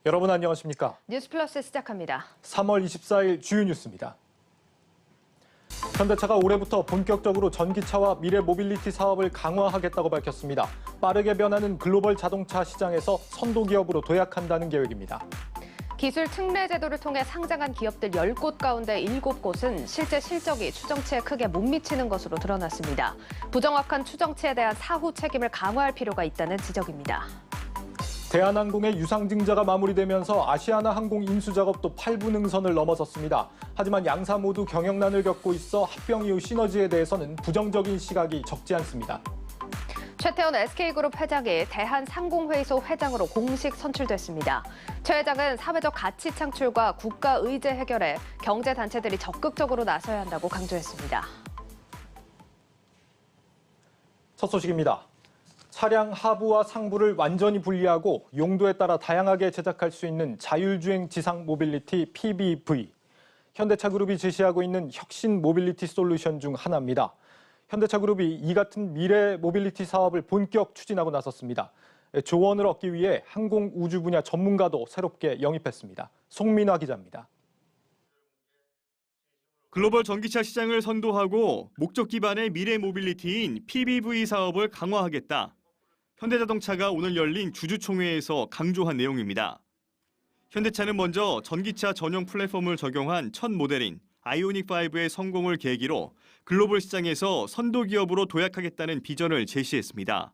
여러분 안녕하십니까? 뉴스플러스 시작합니다. 3월 24일 주요 뉴스입니다. 현대차가 올해부터 본격적으로 전기차와 미래 모빌리티 사업을 강화하겠다고 밝혔습니다. 빠르게 변하는 글로벌 자동차 시장에서 선도 기업으로 도약한다는 계획입니다. 기술 특례 제도를 통해 상장한 기업들 10곳 가운데 7곳은 실제 실적이 추정치에 크게 못 미치는 것으로 드러났습니다. 부정확한 추정치에 대한 사후 책임을 강화할 필요가 있다는 지적입니다. 대한항공의 유상증자가 마무리되면서 아시아나항공 인수 작업도 8부 능선을 넘어섰습니다. 하지만 양사 모두 경영난을 겪고 있어 합병 이후 시너지에 대해서는 부정적인 시각이 적지 않습니다. 최태원 SK그룹 회장이 대한상공회의소 회장으로 공식 선출됐습니다. 최 회장은 사회적 가치 창출과 국가 의제 해결에 경제단체들이 적극적으로 나서야 한다고 강조했습니다. 첫 소식입니다. 차량 하부와 상부를 완전히 분리하고 용도에 따라 다양하게 제작할 수 있는 자율주행 지상 모빌리티 PBV. 현대차 그룹이 제시하고 있는 혁신 모빌리티 솔루션 중 하나입니다. 현대차 그룹이 이 같은 미래 모빌리티 사업을 본격 추진하고 나섰습니다. 조언을 얻기 위해 항공 우주 분야 전문가도 새롭게 영입했습니다. 송민화 기자입니다. 글로벌 전기차 시장을 선도하고 목적 기반의 미래 모빌리티인 PBV 사업을 강화하겠다. 현대자동차가 오늘 열린 주주총회에서 강조한 내용입니다. 현대차는 먼저 전기차 전용 플랫폼을 적용한 첫 모델인 아이오닉5의 성공을 계기로 글로벌 시장에서 선도 기업으로 도약하겠다는 비전을 제시했습니다.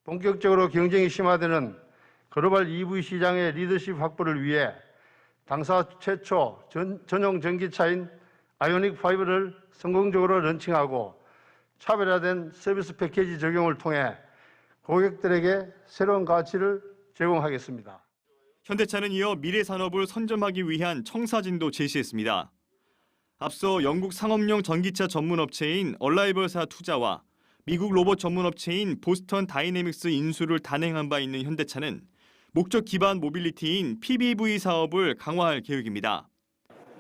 본격적으로 경쟁이 심화되는 글로벌 EV 시장의 리더십 확보를 위해 당사 최초 전용 전기차인 아이오닉5를 성공적으로 런칭하고 차별화된 서비스 패키지 적용을 통해 고객들에게 새로운 가치를 제공하겠습니다. 현대차는 이어 미래 산업을 선점하기 위한 청사진도 제시했습니다. 앞서 영국 상업용 전기차 전문 업체인 얼라이벌사 투자와 미국 로봇 전문 업체인 보스턴 다이내믹스 인수를 단행한 바 있는 현대차는 목적 기반 모빌리티인 PBV 사업을 강화할 계획입니다.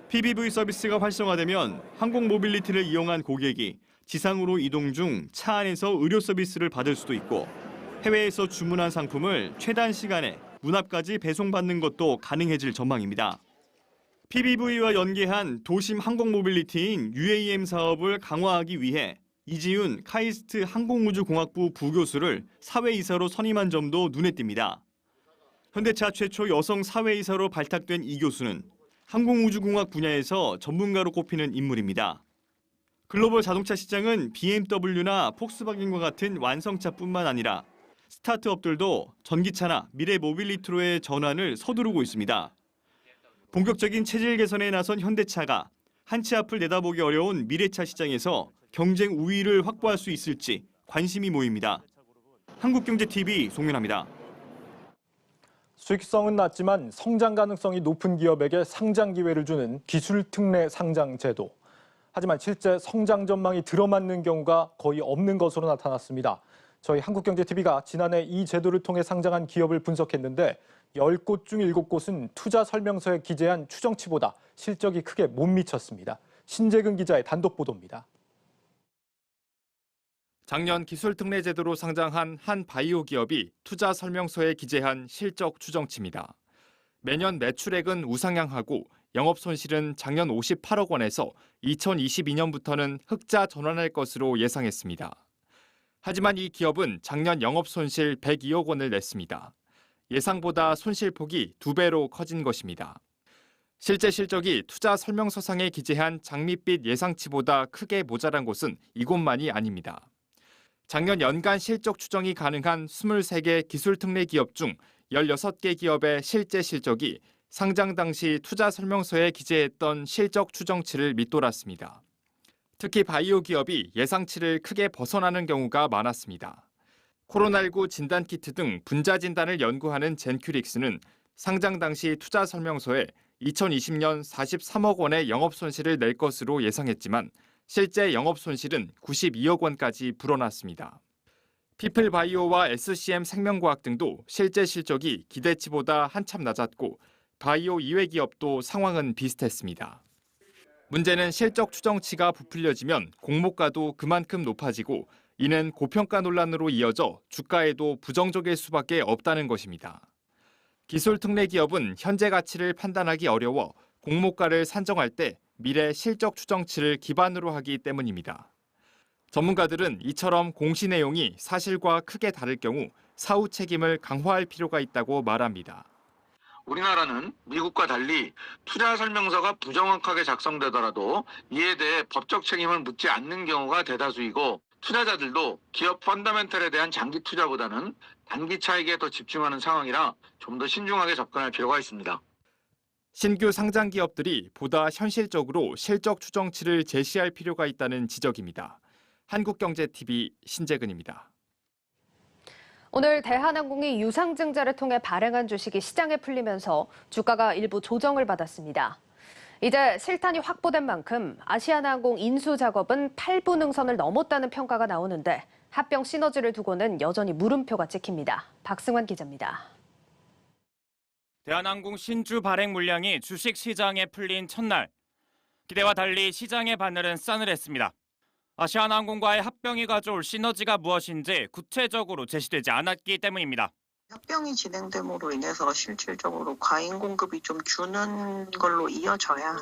PBV 서비스가 활성화되면 항공 모빌리티를 이용한 고객이 지상으로 이동 중 차 안에서 의료 서비스를 받을 수도 있고 해외에서 주문한 상품을 최단 시간에 문 앞까지 배송받는 것도 가능해질 전망입니다. PBV와 연계한 도심 항공 모빌리티인 UAM 사업을 강화하기 위해 이지윤 카이스트 항공우주공학부 부교수를 사회이사로 선임한 점도 눈에 띕니다. 현대차 최초 여성 사회이사로 발탁된 이 교수는 항공우주공학 분야에서 전문가로 꼽히는 인물입니다. 글로벌 자동차 시장은 BMW나 폭스바겐과 같은 완성차뿐만 아니라 스타트업들도 전기차나 미래 모빌리티로의 전환을 서두르고 있습니다. 본격적인 체질 개선에 나선 현대차가 한 치 앞을 내다보기 어려운 미래차 시장에서 경쟁 우위를 확보할 수 있을지 관심이 모입니다. 한국경제TV 송윤아입니다. 수익성은 낮지만 성장 가능성이 높은 기업에게 상장 기회를 주는 기술 특례 상장 제도. 하지만 실제 성장 전망이 들어맞는 경우가 거의 없는 것으로 나타났습니다. 저희 한국경제TV가 지난해 이 제도를 통해 상장한 기업을 분석했는데 10곳 중 7곳은 투자 설명서에 기재한 추정치보다 실적이 크게 못 미쳤습니다. 신재근 기자의 단독 보도입니다. 작년 기술특례 제도로 상장한 한 바이오 기업이 투자 설명서에 기재한 실적 추정치입니다. 매년 매출액은 우상향하고 영업 손실은 작년 58억 원에서 2022년부터는 흑자 전환할 것으로 예상했습니다. 하지만 이 기업은 작년 영업 손실 102억 원을 냈습니다. 예상보다 손실폭이 2배로 커진 것입니다. 실제 실적이 투자 설명서상에 기재한 장밋빛 예상치보다 크게 모자란 곳은 이곳만이 아닙니다. 작년 연간 실적 추정이 가능한 23개 기술특례 기업 중 16개 기업의 실제 실적이 상장 당시 투자 설명서에 기재했던 실적 추정치를 밑돌았습니다. 특히 바이오 기업이 예상치를 크게 벗어나는 경우가 많았습니다. 코로나19 진단키트 등 분자 진단을 연구하는 젠큐릭스는 상장 당시 투자 설명서에 2020년 43억 원의 영업 손실을 낼 것으로 예상했지만 실제 영업 손실은 92억 원까지 불어났습니다. 피플바이오와 SCM 생명과학 등도 실제 실적이 기대치보다 한참 낮았고 바이오 이외 기업도 상황은 비슷했습니다. 문제는 실적 추정치가 부풀려지면 공모가도 그만큼 높아지고 이는 고평가 논란으로 이어져 주가에도 부정적일 수밖에 없다는 것입니다. 기술특례 기업은 현재 가치를 판단하기 어려워 공모가를 산정할 때 미래 실적 추정치를 기반으로 하기 때문입니다. 전문가들은 이처럼 공시 내용이 사실과 크게 다를 경우 사후 책임을 강화할 필요가 있다고 말합니다. 우리나라는 미국과 달리 투자 설명서가 부정확하게 작성되더라도 이에 대해 법적 책임을 묻지 않는 경우가 대다수이고 투자자들도 기업 펀더멘털에 대한 장기 투자보다는 단기 차익에 더 집중하는 상황이라 좀 더 신중하게 접근할 필요가 있습니다. 신규 상장 기업들이 보다 현실적으로 실적 추정치를 제시할 필요가 있다는 지적입니다. 한국경제TV 신재근입니다. 오늘 대한항공이 유상증자를 통해 발행한 주식이 시장에 풀리면서 주가가 일부 조정을 받았습니다. 이제 실탄이 확보된 만큼 아시아나항공 인수 작업은 8분 능선을 넘었다는 평가가 나오는데 합병 시너지를 두고는 여전히 물음표가 찍힙니다. 박승환 기자입니다. 대한항공 신주 발행 물량이 주식 시장에 풀린 첫날, 기대와 달리 시장의 바늘은 싸늘했습니다. 아시아나항공과의 합병이 가져올 시너지가 무엇인지 구체적으로 제시되지 않았기 때문입니다. 합병이 진행됨으로 인해서 실질적으로 과잉 공급이 좀 주는 걸로 이어져야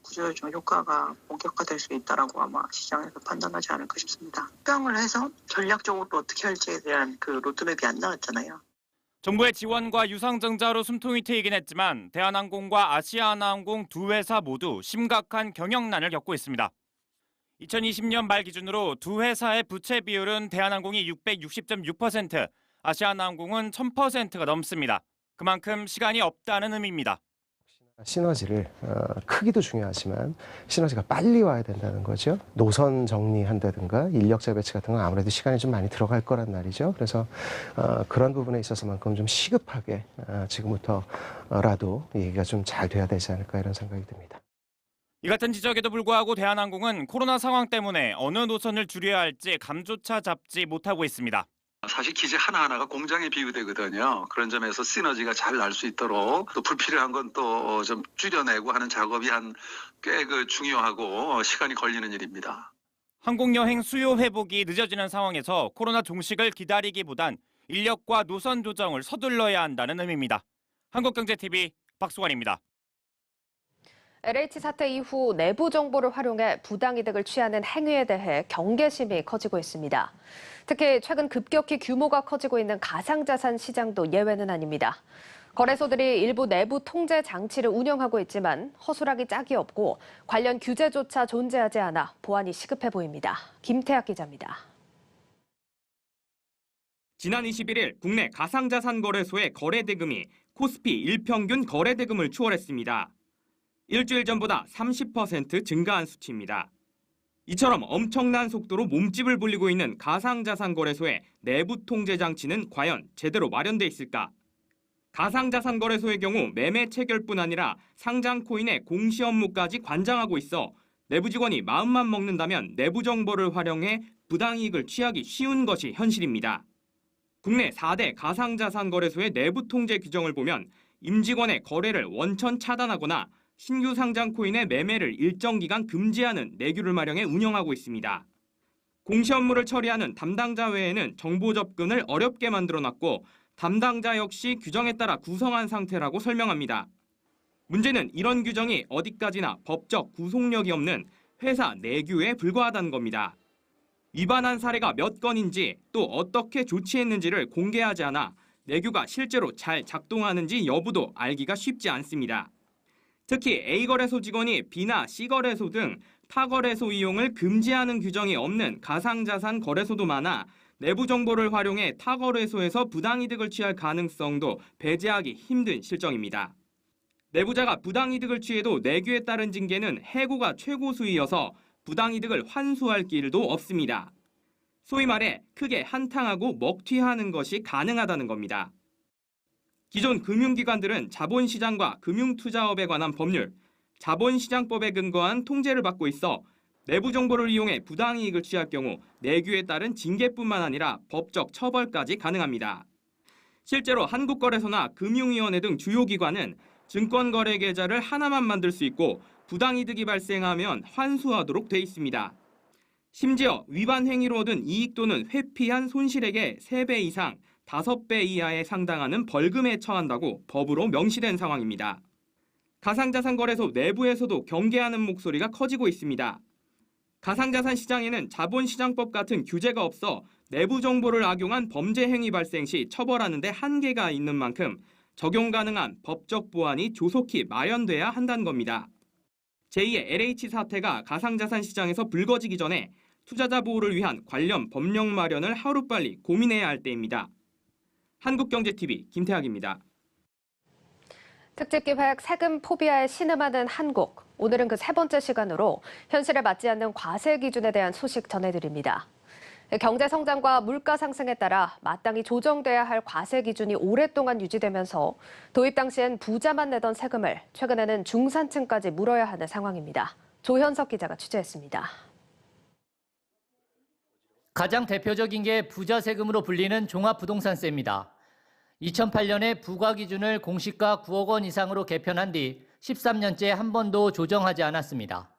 구조조정 효과가 본격화될 수 있다라고 아마 시장에서 판단하지 않을까 싶습니다. 합병을 해서 전략적으로 어떻게 할지에 대한 그 로드맵이 안 나왔잖아요. 정부의 지원과 유상증자로 숨통이 트이긴 했지만 대한항공과 아시아나항공 두 회사 모두 심각한 경영난을 겪고 있습니다. 2020년 말 기준으로 두 회사의 부채 비율은 대한항공이 660.6%, 아시아나항공은 1000%가 넘습니다. 그만큼 시간이 없다는 의미입니다. 시너지를 크기도 중요하지만 시너지가 빨리 와야 된다는 거죠. 노선 정리한다든가 인력 재배치 같은 건 아무래도 시간이 좀 많이 들어갈 거란 말이죠. 그래서 그런 부분에 있어서만큼 좀 시급하게 지금부터라도 얘기가 좀 잘 돼야 되지 않을까 이런 생각이 듭니다. 이 같은 지적에도 불구하고 대한항공은 코로나 상황 때문에 어느 노선을 줄여야 할지 감조차 잡지 못하고 있습니다. 사실 기지 하나하나가 공장에 비유되거든요. 그런 점에서 시너지가 잘 날 수 있도록 또 불필요한 건 또 좀 줄여내고 하는 작업이 꽤 중요하고 시간이 걸리는 일입니다. 항공여행 수요 회복이 늦어지는 상황에서 코로나 종식을 기다리기보단 인력과 노선 조정을 서둘러야 한다는 의미입니다. 한국경제TV 박수관입니다. LH 사태 이후 내부 정보를 활용해 부당이득을 취하는 행위에 대해 경계심이 커지고 있습니다. 특히 최근 급격히 규모가 커지고 있는 가상자산 시장도 예외는 아닙니다. 거래소들이 일부 내부 통제 장치를 운영하고 있지만 허술하기 짝이 없고 관련 규제조차 존재하지 않아 보안이 시급해 보입니다. 김태학 기자입니다. 지난 21일 국내 가상자산 거래소의 거래 대금이 코스피 일평균 거래 대금을 추월했습니다. 일주일 전보다 30% 증가한 수치입니다. 이처럼 엄청난 속도로 몸집을 불리고 있는 가상자산 거래소의 내부 통제 장치는 과연 제대로 마련돼 있을까? 가상자산 거래소의 경우 매매 체결뿐 아니라 상장 코인의 공시 업무까지 관장하고 있어 내부 직원이 마음만 먹는다면 내부 정보를 활용해 부당이익을 취하기 쉬운 것이 현실입니다. 국내 4대 가상자산 거래소의 내부 통제 규정을 보면 임직원의 거래를 원천 차단하거나 신규 상장 코인의 매매를 일정 기간 금지하는 내규를 마련해 운영하고 있습니다. 공시 업무를 처리하는 담당자 외에는 정보 접근을 어렵게 만들어놨고 담당자 역시 규정에 따라 구성한 상태라고 설명합니다. 문제는 이런 규정이 어디까지나 법적 구속력이 없는 회사 내규에 불과하다는 겁니다. 위반한 사례가 몇 건인지 또 어떻게 조치했는지를 공개하지 않아 내규가 실제로 잘 작동하는지 여부도 알기가 쉽지 않습니다. 특히 A거래소 직원이 B나 C거래소 등 타거래소 이용을 금지하는 규정이 없는 가상자산 거래소도 많아 내부 정보를 활용해 타거래소에서 부당이득을 취할 가능성도 배제하기 힘든 실정입니다. 내부자가 부당이득을 취해도 내규에 따른 징계는 해고가 최고수이어서 부당이득을 환수할 길도 없습니다. 소위 말해 크게 한탕하고 먹튀하는 것이 가능하다는 겁니다. 기존 금융기관들은 자본시장과 금융투자업에 관한 법률, 자본시장법에 근거한 통제를 받고 있어 내부 정보를 이용해 부당이익을 취할 경우 내규에 따른 징계뿐만 아니라 법적 처벌까지 가능합니다. 실제로 한국거래소나 금융위원회 등 주요 기관은 증권거래 계좌를 하나만 만들 수 있고 부당이득이 발생하면 환수하도록 돼 있습니다. 심지어 위반 행위로 얻은 이익 또는 회피한 손실액의 3배 이상 5배 이하에 상당하는 벌금에 처한다고 법으로 명시된 상황입니다. 가상자산거래소 내부에서도 경계하는 목소리가 커지고 있습니다. 가상자산 시장에는 자본시장법 같은 규제가 없어 내부 정보를 악용한 범죄 행위 발생 시 처벌하는 데 한계가 있는 만큼 적용 가능한 법적 보완이 조속히 마련돼야 한다는 겁니다. 제2의 LH 사태가 가상자산 시장에서 불거지기 전에 투자자 보호를 위한 관련 법령 마련을 하루빨리 고민해야 할 때입니다. 한국경제TV 김태학입니다. 특집기획 세금 포비아에 신음하는 한국. 오늘은 그 세 번째 시간으로 현실에 맞지 않는 과세 기준에 대한 소식 전해드립니다. 경제 성장과 물가 상승에 따라 마땅히 조정돼야 할 과세 기준이 오랫동안 유지되면서 도입 당시엔 부자만 내던 세금을 최근에는 중산층까지 물어야 하는 상황입니다. 조현석 기자가 취재했습니다. 가장 대표적인 게 부자 세금으로 불리는 종합부동산세입니다. 2008년에 부과 기준을 공시가 9억 원 이상으로 개편한 뒤 13년째 한 번도 조정하지 않았습니다.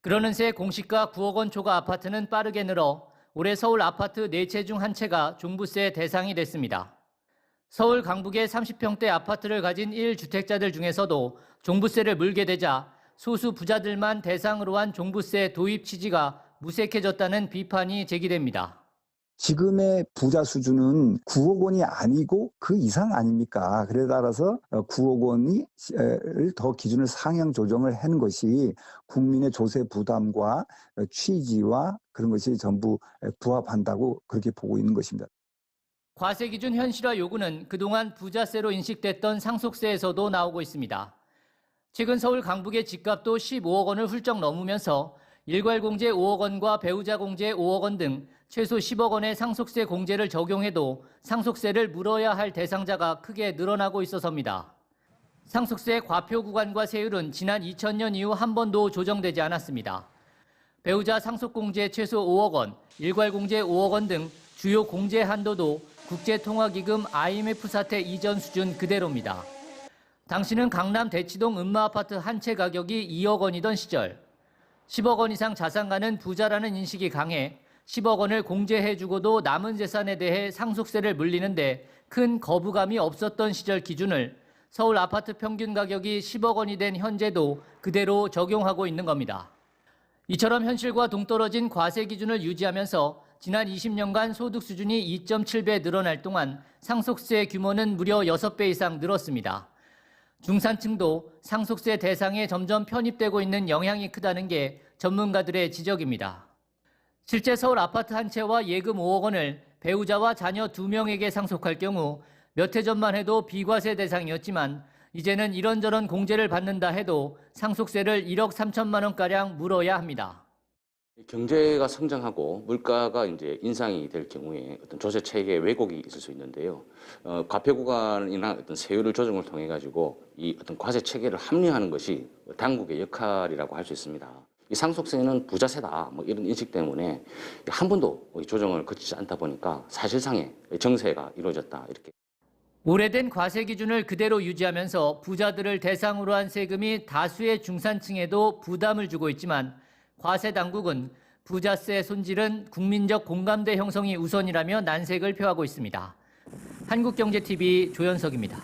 그러는 새 공시가 9억 원 초과 아파트는 빠르게 늘어 올해 서울 아파트 4채 중 1채가 종부세 대상이 됐습니다. 서울 강북의 30평대 아파트를 가진 1주택자들 중에서도 종부세를 물게 되자 소수 부자들만 대상으로 한 종부세 도입 취지가 무색해졌다는 비판이 제기됩니다. 지금의 부자 수준은 9억 원이 아니고 그 이상 아닙니까? 그래 따라서 9억 원이 더 기준을 상향 조정을 하는 것이 국민의 조세 부담과 취지와 그런 것이 전부 부합한다고 그렇게 보고 있는 것입니다. 과세 기준 현실화 요구는 그동안 부자세로 인식됐던 상속세에서도 나오고 있습니다. 최근 서울 강북의 집값도 15억 원을 훌쩍 넘으면서 일괄 공제 5억 원과 배우자 공제 5억 원 등 최소 10억 원의 상속세 공제를 적용해도 상속세를 물어야 할 대상자가 크게 늘어나고 있어서입니다. 상속세 과표 구간과 세율은 지난 2000년 이후 한 번도 조정되지 않았습니다. 배우자 상속 공제 최소 5억 원, 일괄 공제 5억 원 등 주요 공제 한도도 국제통화기금 IMF 사태 이전 수준 그대로입니다. 당시는 강남 대치동 음마아파트 한 채 가격이 2억 원이던 시절 10억 원 이상 자산가는 부자라는 인식이 강해 10억 원을 공제해주고도 남은 재산에 대해 상속세를 물리는데 큰 거부감이 없었던 시절 기준을 서울 아파트 평균 가격이 10억 원이 된 현재도 그대로 적용하고 있는 겁니다. 이처럼 현실과 동떨어진 과세 기준을 유지하면서 지난 20년간 소득 수준이 2.7배 늘어날 동안 상속세 규모는 무려 6배 이상 늘었습니다. 중산층도 상속세 대상에 점점 편입되고 있는 영향이 크다는 게 전문가들의 지적입니다. 실제 서울 아파트 한 채와 예금 5억 원을 배우자와 자녀 2명에게 상속할 경우 몇 해 전만 해도 비과세 대상이었지만 이제는 이런저런 공제를 받는다 해도 상속세를 1억 3천만 원가량 물어야 합니다. 경제가 성장하고 물가가 이제 인상이 될 경우에 어떤 조세 체계에 왜곡이 있을 수 있는데요. 과표 구간이나 어떤 세율을 조정을 통해 가지고 이 어떤 과세 체계를 합리화하는 것이 당국의 역할이라고 할 수 있습니다. 이 상속세는 부자세다 뭐 이런 인식 때문에 한 번도 조정을 거치지 않다 보니까 사실상의 정세가 이루어졌다 이렇게. 오래된 과세 기준을 그대로 유지하면서 부자들을 대상으로 한 세금이 다수의 중산층에도 부담을 주고 있지만 과세 당국은 부자세 손질은 국민적 공감대 형성이 우선이라며 난색을 표하고 있습니다. 한국경제TV 조현석입니다.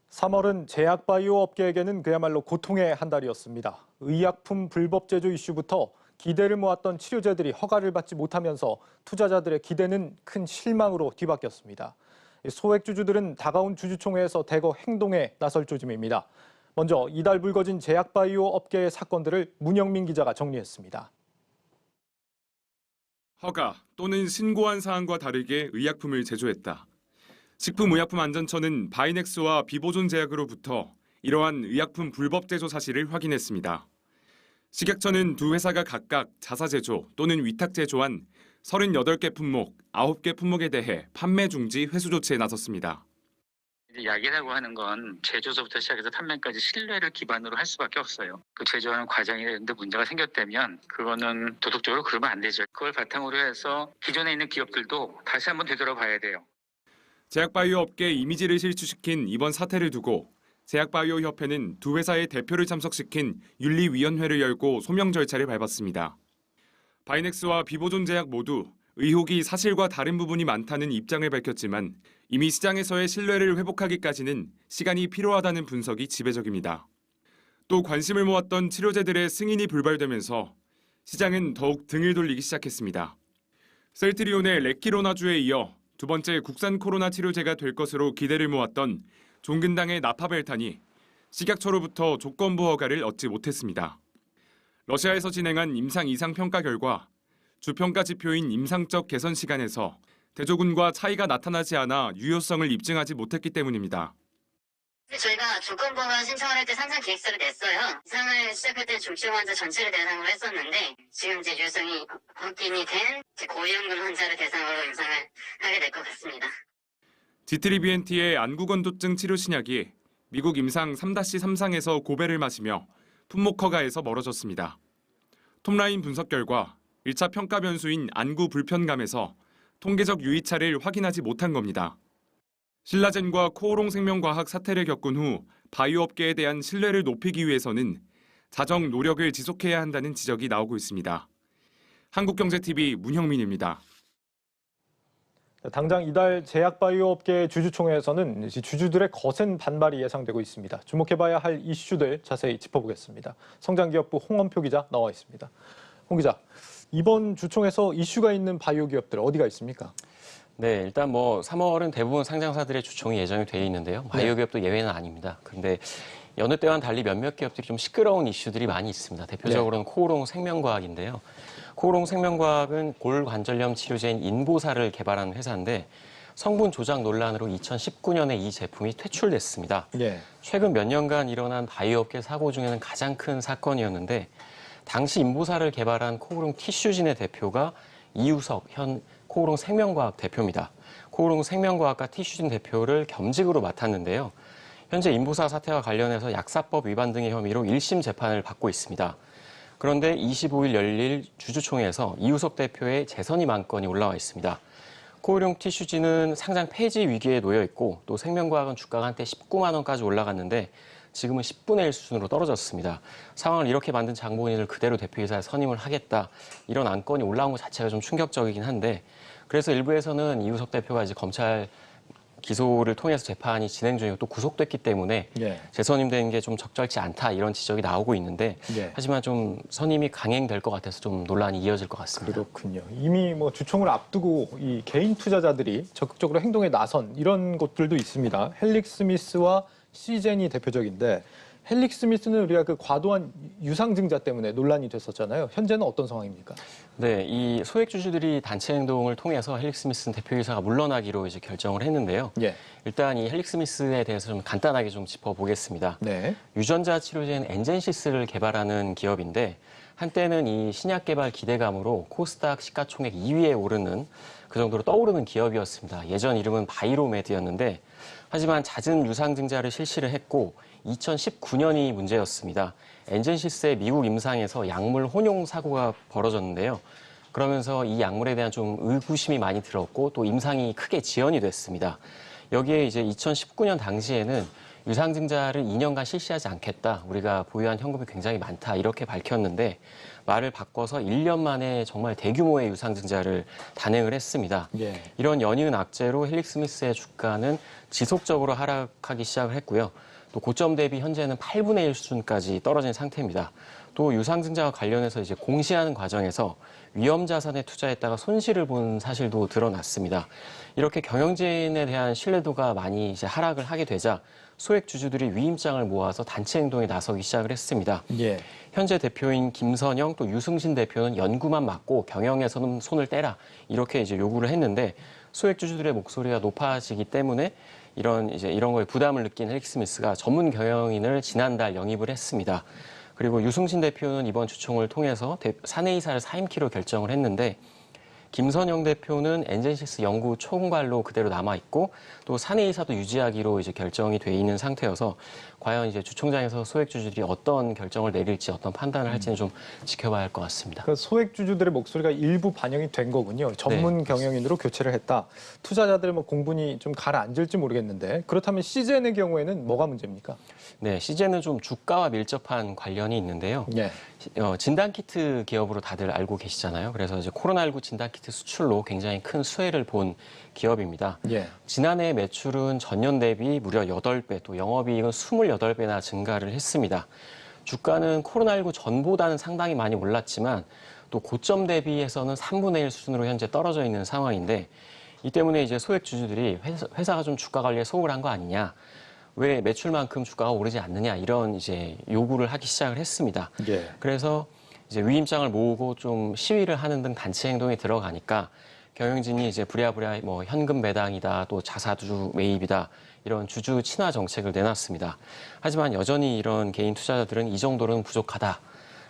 (3월은) 제약바이오 업계에게는 그야말로 고통의 한 달이었습니다. 의약품 불법 제조 이슈부터 기대를 모았던 치료제들이 허가를 받지 못하면서 투자자들의 기대는 큰 실망으로 뒤바뀌었습니다. 소액주주들은 다가온 주주총회에서 대거 행동에 나설 조짐입니다. 먼저 이달 불거진 제약바이오 업계의 사건들을 문영민 기자가 정리했습니다. 허가 또는 신고한 사항과 다르게 의약품을 제조했다. 식품의약품안전처는 바이넥스와 비보존제약으로부터 이러한 의약품 불법 제조 사실을 확인했습니다. 식약처는 두 회사가 각각 자사 제조 또는 위탁 제조한 38개 품목, 9개 품목에 대해 판매 중지 회수 조치에 나섰습니다. 약이라고 하는 건 제조서부터 시작해서 판매까지 신뢰를 기반으로 할 수밖에 없어요. 그 제조하는 과정에 있는데 문제가 생겼다면 그거는 도덕적으로 그러면 안 되죠. 그걸 바탕으로 해서 기존에 있는 기업들도 다시 한번 되돌아봐야 돼요. 제약바이오 업계 이미지를 실추시킨 이번 사태를 두고 제약바이오협회는 두 회사의 대표를 참석시킨 윤리위원회를 열고 소명 절차를 밟았습니다. 바이넥스와 비보존제약 모두 의혹이 사실과 다른 부분이 많다는 입장을 밝혔지만 이미 시장에서의 신뢰를 회복하기까지는 시간이 필요하다는 분석이 지배적입니다. 또 관심을 모았던 치료제들의 승인이 불발되면서 시장은 더욱 등을 돌리기 시작했습니다. 셀트리온의 레키로나주에 이어 두 번째 국산 코로나 치료제가 될 것으로 기대를 모았던 종근당의 나파벨탄이 식약처로부터 조건부 허가를 얻지 못했습니다. 러시아에서 진행한 임상 이상 평가 결과 주평가 지표인 임상적 개선 시간에서 대조군과 차이가 나타나지 않아 유효성을 입증하지 못했기 때문입니다. 저희가 조건부허가 신청을 할 때 상장 기획서를 냈어요. 이상을 시작할 때 중증 환자 전체를 대상으로 했었는데 지금 이제 유효성이 확인이 된 고위험군 환자를 대상으로 임상을 하게 될 것 같습니다. 지트리비엔티의 안구건조증 치료 신약이 미국 임상 3-3상에서 고배를 마시며 품목 허가에서 멀어졌습니다. 톱라인 분석 결과 1차 평가 변수인 안구 불편감에서 통계적 유의차를 확인하지 못한 겁니다. 신라젠과 코오롱 생명과학 사태를 겪은 후 바이오 업계에 대한 신뢰를 높이기 위해서는 자정 노력을 지속해야 한다는 지적이 나오고 있습니다. 한국경제TV 문형민입니다. 당장 이달 제약바이오 업계 주주총회에서는 주주들의 거센 반발이 예상되고 있습니다. 주목해봐야 할 이슈들 자세히 짚어보겠습니다. 성장기업부 홍원표 기자 나와 있습니다. 홍 기자, 이번 주총에서 이슈가 있는 바이오 기업들 어디가 있습니까? 네, 일단 3월은 대부분 상장사들의 주총이 예정이 되어 있는데요. 바이오 기업도 예외는 아닙니다. 그런데 여느 때와는 달리 몇몇 기업들이 좀 시끄러운 이슈들이 많이 있습니다. 대표적으로는 코오롱 생명과학인데요. 코오롱 생명과학은 골관절염 치료제인 인보사를 개발한 회사인데 성분 조작 논란으로 2019년에 이 제품이 퇴출됐습니다. 최근 몇 년간 일어난 바이오업계 사고 중에는 가장 큰 사건이었는데 당시 인보사를 개발한 코오롱 티슈진의 대표가 이우석 현 코오롱 생명과학 대표입니다. 코오롱 생명과학과 티슈진 대표를 겸직으로 맡았는데요. 현재 인보사 사태와 관련해서 약사법 위반 등의 혐의로 1심 재판을 받고 있습니다. 그런데 25일 열릴 주주총회에서 이우석 대표의 재선임 안건이 올라와 있습니다. 코오롱 티슈진은 상장 폐지 위기에 놓여 있고 또 생명과학은 주가가 한때 19만 원까지 올라갔는데 지금은 10분의 1 수준으로 떨어졌습니다. 상황을 이렇게 만든 장본인을 그대로 대표이사에 선임을 하겠다. 이런 안건이 올라온 것 자체가 좀 충격적이긴 한데 그래서 일부에서는 이우석 대표가 이제 검찰 기소를 통해서 재판이 진행 중이고 또 구속됐기 때문에 재선임된 게 좀 적절치 않다 이런 지적이 나오고 있는데 하지만 좀 선임이 강행될 것 같아서 좀 논란이 이어질 것 같습니다. 그렇군요. 이미 주총을 앞두고 이 개인 투자자들이 적극적으로 행동에 나선 이런 곳들도 있습니다. 헬릭스미스와 시젠이 대표적인데 헬릭스미스는 우리가 그 과도한 유상증자 때문에 논란이 됐었잖아요. 현재는 어떤 상황입니까? 네, 이 소액 주주들이 단체 행동을 통해서 헬릭스미스 대표이사가 물러나기로 이제 결정을 했는데요. 일단 이 헬릭스미스에 대해서 좀 간단하게 좀 짚어보겠습니다. 유전자 치료제인 엔젠시스를 개발하는 기업인데 한때는 이 신약 개발 기대감으로 코스닥 시가총액 2위에 오르는 그 정도로 떠오르는 기업이었습니다. 예전 이름은 바이로메드였는데 하지만 잦은 유상증자를 실시를 했고 2019년이 문제였습니다. 엔젠시스의 미국 임상에서 약물 혼용 사고가 벌어졌는데요. 그러면서 이 약물에 대한 좀 의구심이 많이 들었고 또 임상이 크게 지연이 됐습니다. 여기에 이제 2019년 당시에는 유상증자를 2년간 실시하지 않겠다. 우리가 보유한 현금이 굉장히 많다. 이렇게 밝혔는데 말을 바꿔서 1년 만에 정말 대규모의 유상증자를 단행을 했습니다. 이런 연이은 악재로 헬릭스미스의 주가는 지속적으로 하락하기 시작을 했고요. 또 고점 대비 현재는 8분의 1 수준까지 떨어진 상태입니다. 또 유상증자와 관련해서 이제 공시하는 과정에서 위험 자산에 투자했다가 손실을 본 사실도 드러났습니다. 이렇게 경영진에 대한 신뢰도가 많이 이제 하락을 하게 되자 소액 주주들이 위임장을 모아서 단체 행동에 나서기 시작을 했습니다. 현재 대표인 김선영 또 유승신 대표는 연구만 맡고 경영에서는 손을 떼라 이렇게 이제 요구를 했는데 소액 주주들의 목소리가 높아지기 때문에 이런 거에 부담을 느낀 헬릭스미스가 전문 경영인을 지난달 영입을 했습니다. 그리고 유승신 대표는 이번 주총을 통해서 사내이사를 사임키로 결정을 했는데 김선영 대표는 엔젠시스 연구 총괄로 그대로 남아 있고 또 사내이사도 유지하기로 이제 결정이 돼 있는 상태여서 과연 이제 주총장에서 소액주주들이 어떤 결정을 내릴지 어떤 판단을 할지는 좀 지켜봐야 할 것 같습니다. 그러니까 소액주주들의 목소리가 일부 반영이 된 거군요. 전문 경영인으로 교체를 했다. 투자자들 뭐 공분이 좀 가라앉을지 모르겠는데 그렇다면 시젠의 경우에는 뭐가 문제입니까? 네, 시젠은 좀 주가와 밀접한 관련이 있는데요. 네. 진단키트 기업으로 다들 알고 계시잖아요. 그래서 이제 코로나19 진단키트 수출로 굉장히 큰 수혜를 본 기업입니다. 예. 지난해 매출은 전년 대비 무려 8배, 또 영업이익은 28배나 증가를 했습니다. 주가는 코로나19 전보다는 상당히 많이 올랐지만 또 고점 대비해서는 3분의 1 수준으로 현재 떨어져 있는 상황인데 이 때문에 이제 소액 주주들이 회사가 좀 주가 관리에 소홀을 한 거 아니냐, 왜 매출만큼 주가가 오르지 않느냐 이런 이제 요구를 하기 시작을 했습니다. 예. 그래서 이제 위임장을 모으고 좀 시위를 하는 등 단체 행동에 들어가니까 경영진이 이제 부랴부랴 뭐 현금 배당이다, 또 자사주 매입이다 이런 주주 친화 정책을 내놨습니다. 하지만 여전히 이런 개인 투자자들은 이 정도로는 부족하다.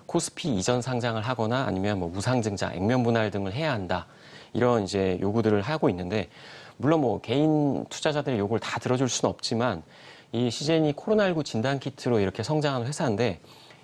코스피 이전 상장을 하거나 아니면 뭐 무상증자, 액면 분할 등을 해야 한다. 이런 이제 요구들을 하고 있는데 물론 뭐 개인 투자자들의 요구를 다 들어줄 수는 없지만 이 시젠이 코로나19 진단 키트로 이렇게 성장한 회사인데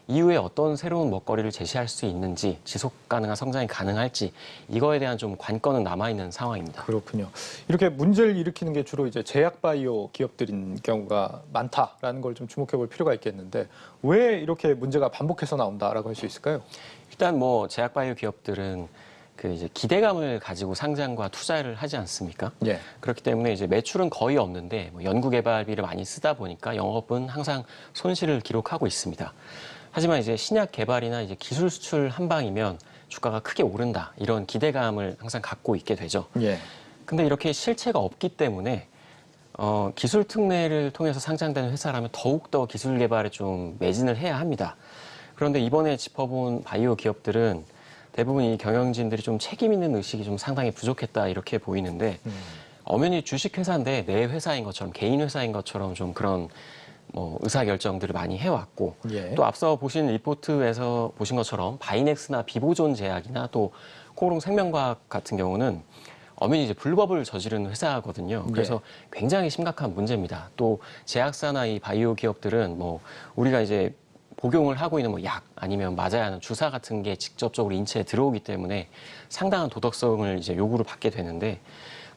이후에 어떤 새로운 먹거리를 제시할 수 있는지, 지속 가능한 성장이 가능할지 이거에 대한 좀 관건은 남아 있는 상황입니다. 그렇군요. 이렇게 문제를 일으키는 게 주로 이제 제약 바이오 기업들인 경우가 많다라는 걸 좀 주목해 볼 필요가 있겠는데 왜 이렇게 문제가 반복해서 나온다라고 할 수 있을까요? 일단 뭐 제약 바이오 기업들은 그 이제 기대감을 가지고 상장과 투자를 하지 않습니까? 예. 그렇기 때문에 이제 매출은 거의 없는데 뭐 연구개발비를 많이 쓰다 보니까 영업은 항상 손실을 기록하고 있습니다. 하지만 이제 신약 개발이나 이제 기술 수출 한 방이면 주가가 크게 오른다 이런 기대감을 항상 갖고 있게 되죠. 예. 근데 이렇게 실체가 없기 때문에 기술 특례를 통해서 상장되는 회사라면 더욱더 기술 개발에 좀 매진을 해야 합니다. 그런데 이번에 짚어본 바이오 기업들은 대부분 이 경영진들이 좀 책임 있는 의식이 좀 상당히 부족했다 이렇게 보이는데 엄연히 주식회사인데 내 회사인 것처럼 개인 회사인 것처럼 좀 그런 뭐 의사결정들을 많이 해왔고 예. 또 앞서 보신 리포트에서 보신 것처럼 바이넥스나 비보존 제약이나 또 코오롱 생명과학 같은 경우는 엄연히 이제 불법을 저지른 회사거든요. 그래서 굉장히 심각한 문제입니다. 또 제약사나 이 바이오 기업들은 뭐 우리가 이제 복용을 하고 있는 뭐 약 아니면 맞아야 하는 주사 같은 게 직접적으로 인체에 들어오기 때문에 상당한 도덕성을 이제 요구를 받게 되는데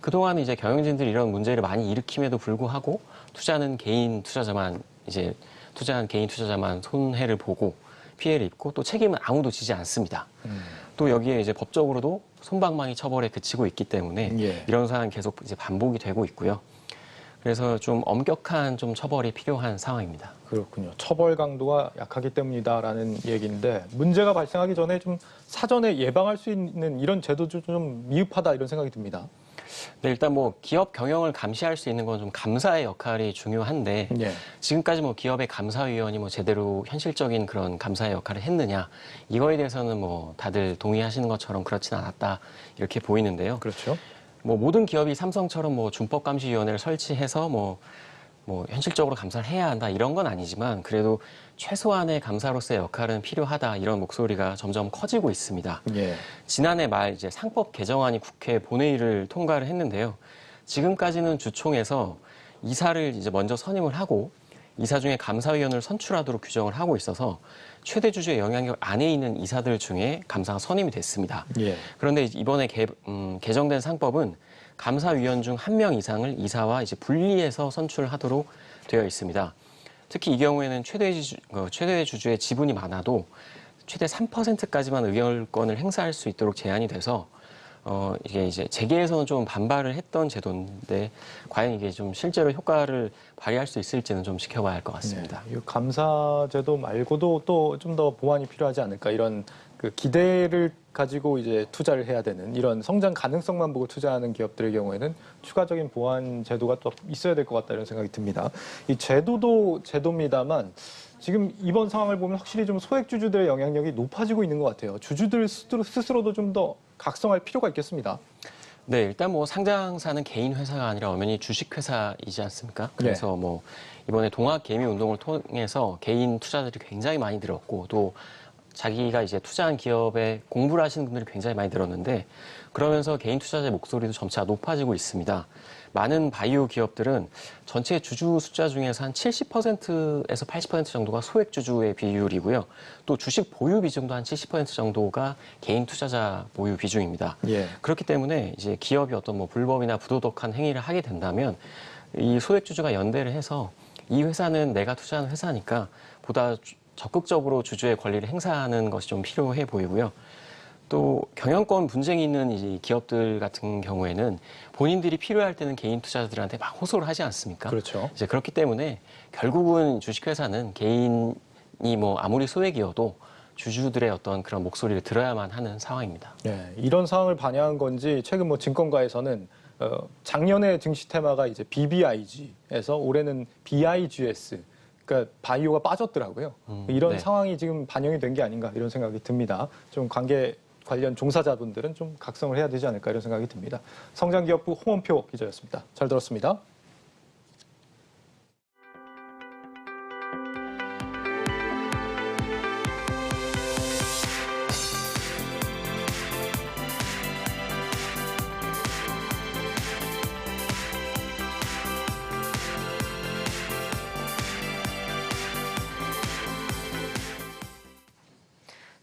그동안 이제 경영진들이 이런 문제를 많이 일으킴에도 불구하고 투자한 개인 투자자만 손해를 보고 피해를 입고 또 책임은 아무도 지지 않습니다. 또 여기에 이제 법적으로도 솜방망이 처벌에 그치고 있기 때문에 이런 상황이 계속 이제 반복이 되고 있고요. 그래서 좀 엄격한 좀 처벌이 필요한 상황입니다. 그렇군요. 처벌 강도가 약하기 때문이다라는 얘기인데 문제가 발생하기 전에 좀 사전에 예방할 수 있는 이런 제도도 좀 미흡하다 이런 생각이 듭니다. 네, 일단 뭐 기업 경영을 감시할 수 있는 건 좀 감사의 역할이 중요한데 지금까지 뭐 기업의 감사위원이 뭐 제대로 현실적인 그런 감사의 역할을 했느냐 이거에 대해서는 뭐 다들 동의하시는 것처럼 그렇지는 않았다 이렇게 보이는데요. 그렇죠. 뭐 모든 기업이 삼성처럼 뭐 준법감시위원회를 설치해서 뭐 현실적으로 감사를 해야 한다 이런 건 아니지만 그래도 최소한의 감사로서의 역할은 필요하다 이런 목소리가 점점 커지고 있습니다. 지난해 말 이제 상법 개정안이 국회 본회의를 통과를 했는데요. 지금까지는 주총에서 이사를 이제 먼저 선임을 하고 이사 중에 감사위원을 선출하도록 규정을 하고 있어서 최대 주주의 영향력 안에 있는 이사들 중에 감사가 선임이 됐습니다. 그런데 이번에 개정된 상법은 감사위원 중 1명 이상을 이사와 이제 분리해서 선출하도록 되어 있습니다. 특히 이 경우에는 최대 주주의 지분이 많아도 최대 3%까지만 의결권을 행사할 수 있도록 제한이 돼서 이게 이제 재계에서는 좀 반발을 했던 제도인데 과연 이게 좀 실제로 효과를 발휘할 수 있을지는 좀 지켜봐야 할 것 같습니다. 이 감사제도 말고도 또 좀 더 보완이 필요하지 않을까 이런 그 기대를 가지고 이제 투자를 해야 되는 이런 성장 가능성만 보고 투자하는 기업들의 경우에는 추가적인 보완 제도가 또 있어야 될 것 같다 이런 생각이 듭니다. 이 제도도 제도입니다만 지금 이번 상황을 보면 확실히 좀 소액주주들의 영향력이 높아지고 있는 것 같아요. 주주들 스스로도 좀 더 각성할 필요가 있겠습니다. 네, 일단 뭐 상장사는 개인 회사가 아니라 엄연히 주식회사이지 않습니까? 그래서 뭐 이번에 동학개미 운동을 통해서 개인 투자들이 굉장히 많이 늘었고 또 자기가 이제 투자한 기업에 공부를 하시는 분들이 굉장히 많이 늘었는데 그러면서 개인 투자자의 목소리도 점차 높아지고 있습니다. 많은 바이오 기업들은 전체 주주 숫자 중에서 한 70%에서 80% 정도가 소액 주주의 비율이고요. 또 주식 보유 비중도 한 70% 정도가 개인 투자자 보유 비중입니다. 예. 그렇기 때문에 이제 기업이 어떤 뭐 불법이나 부도덕한 행위를 하게 된다면 이 소액 주주가 연대를 해서 이 회사는 내가 투자하는 회사니까 보다 적극적으로 주주의 권리를 행사하는 것이 좀 필요해 보이고요. 또 경영권 분쟁이 있는 이 기업들 같은 경우에는 본인들이 필요할 때는 개인 투자자들한테 막 호소를 하지 않습니까? 그렇죠. 이제 그렇기 때문에 결국은 주식회사는 개인이 뭐 아무리 소액이어도 주주들의 어떤 그런 목소리를 들어야만 하는 상황입니다. 네, 이런 상황을 반영한 건지 최근 뭐 증권가에서는 작년에 증시 테마가 이제 BBIG에서 올해는 BIGS, 그러니까 바이오가 빠졌더라고요. 이런 네. 상황이 지금 반영이 된 게 아닌가 이런 생각이 듭니다. 좀 관련 종사자분들은 좀 각성을 해야 되지 않을까 이런 생각이 듭니다. 성장기업부 홍원표 기자였습니다. 잘 들었습니다.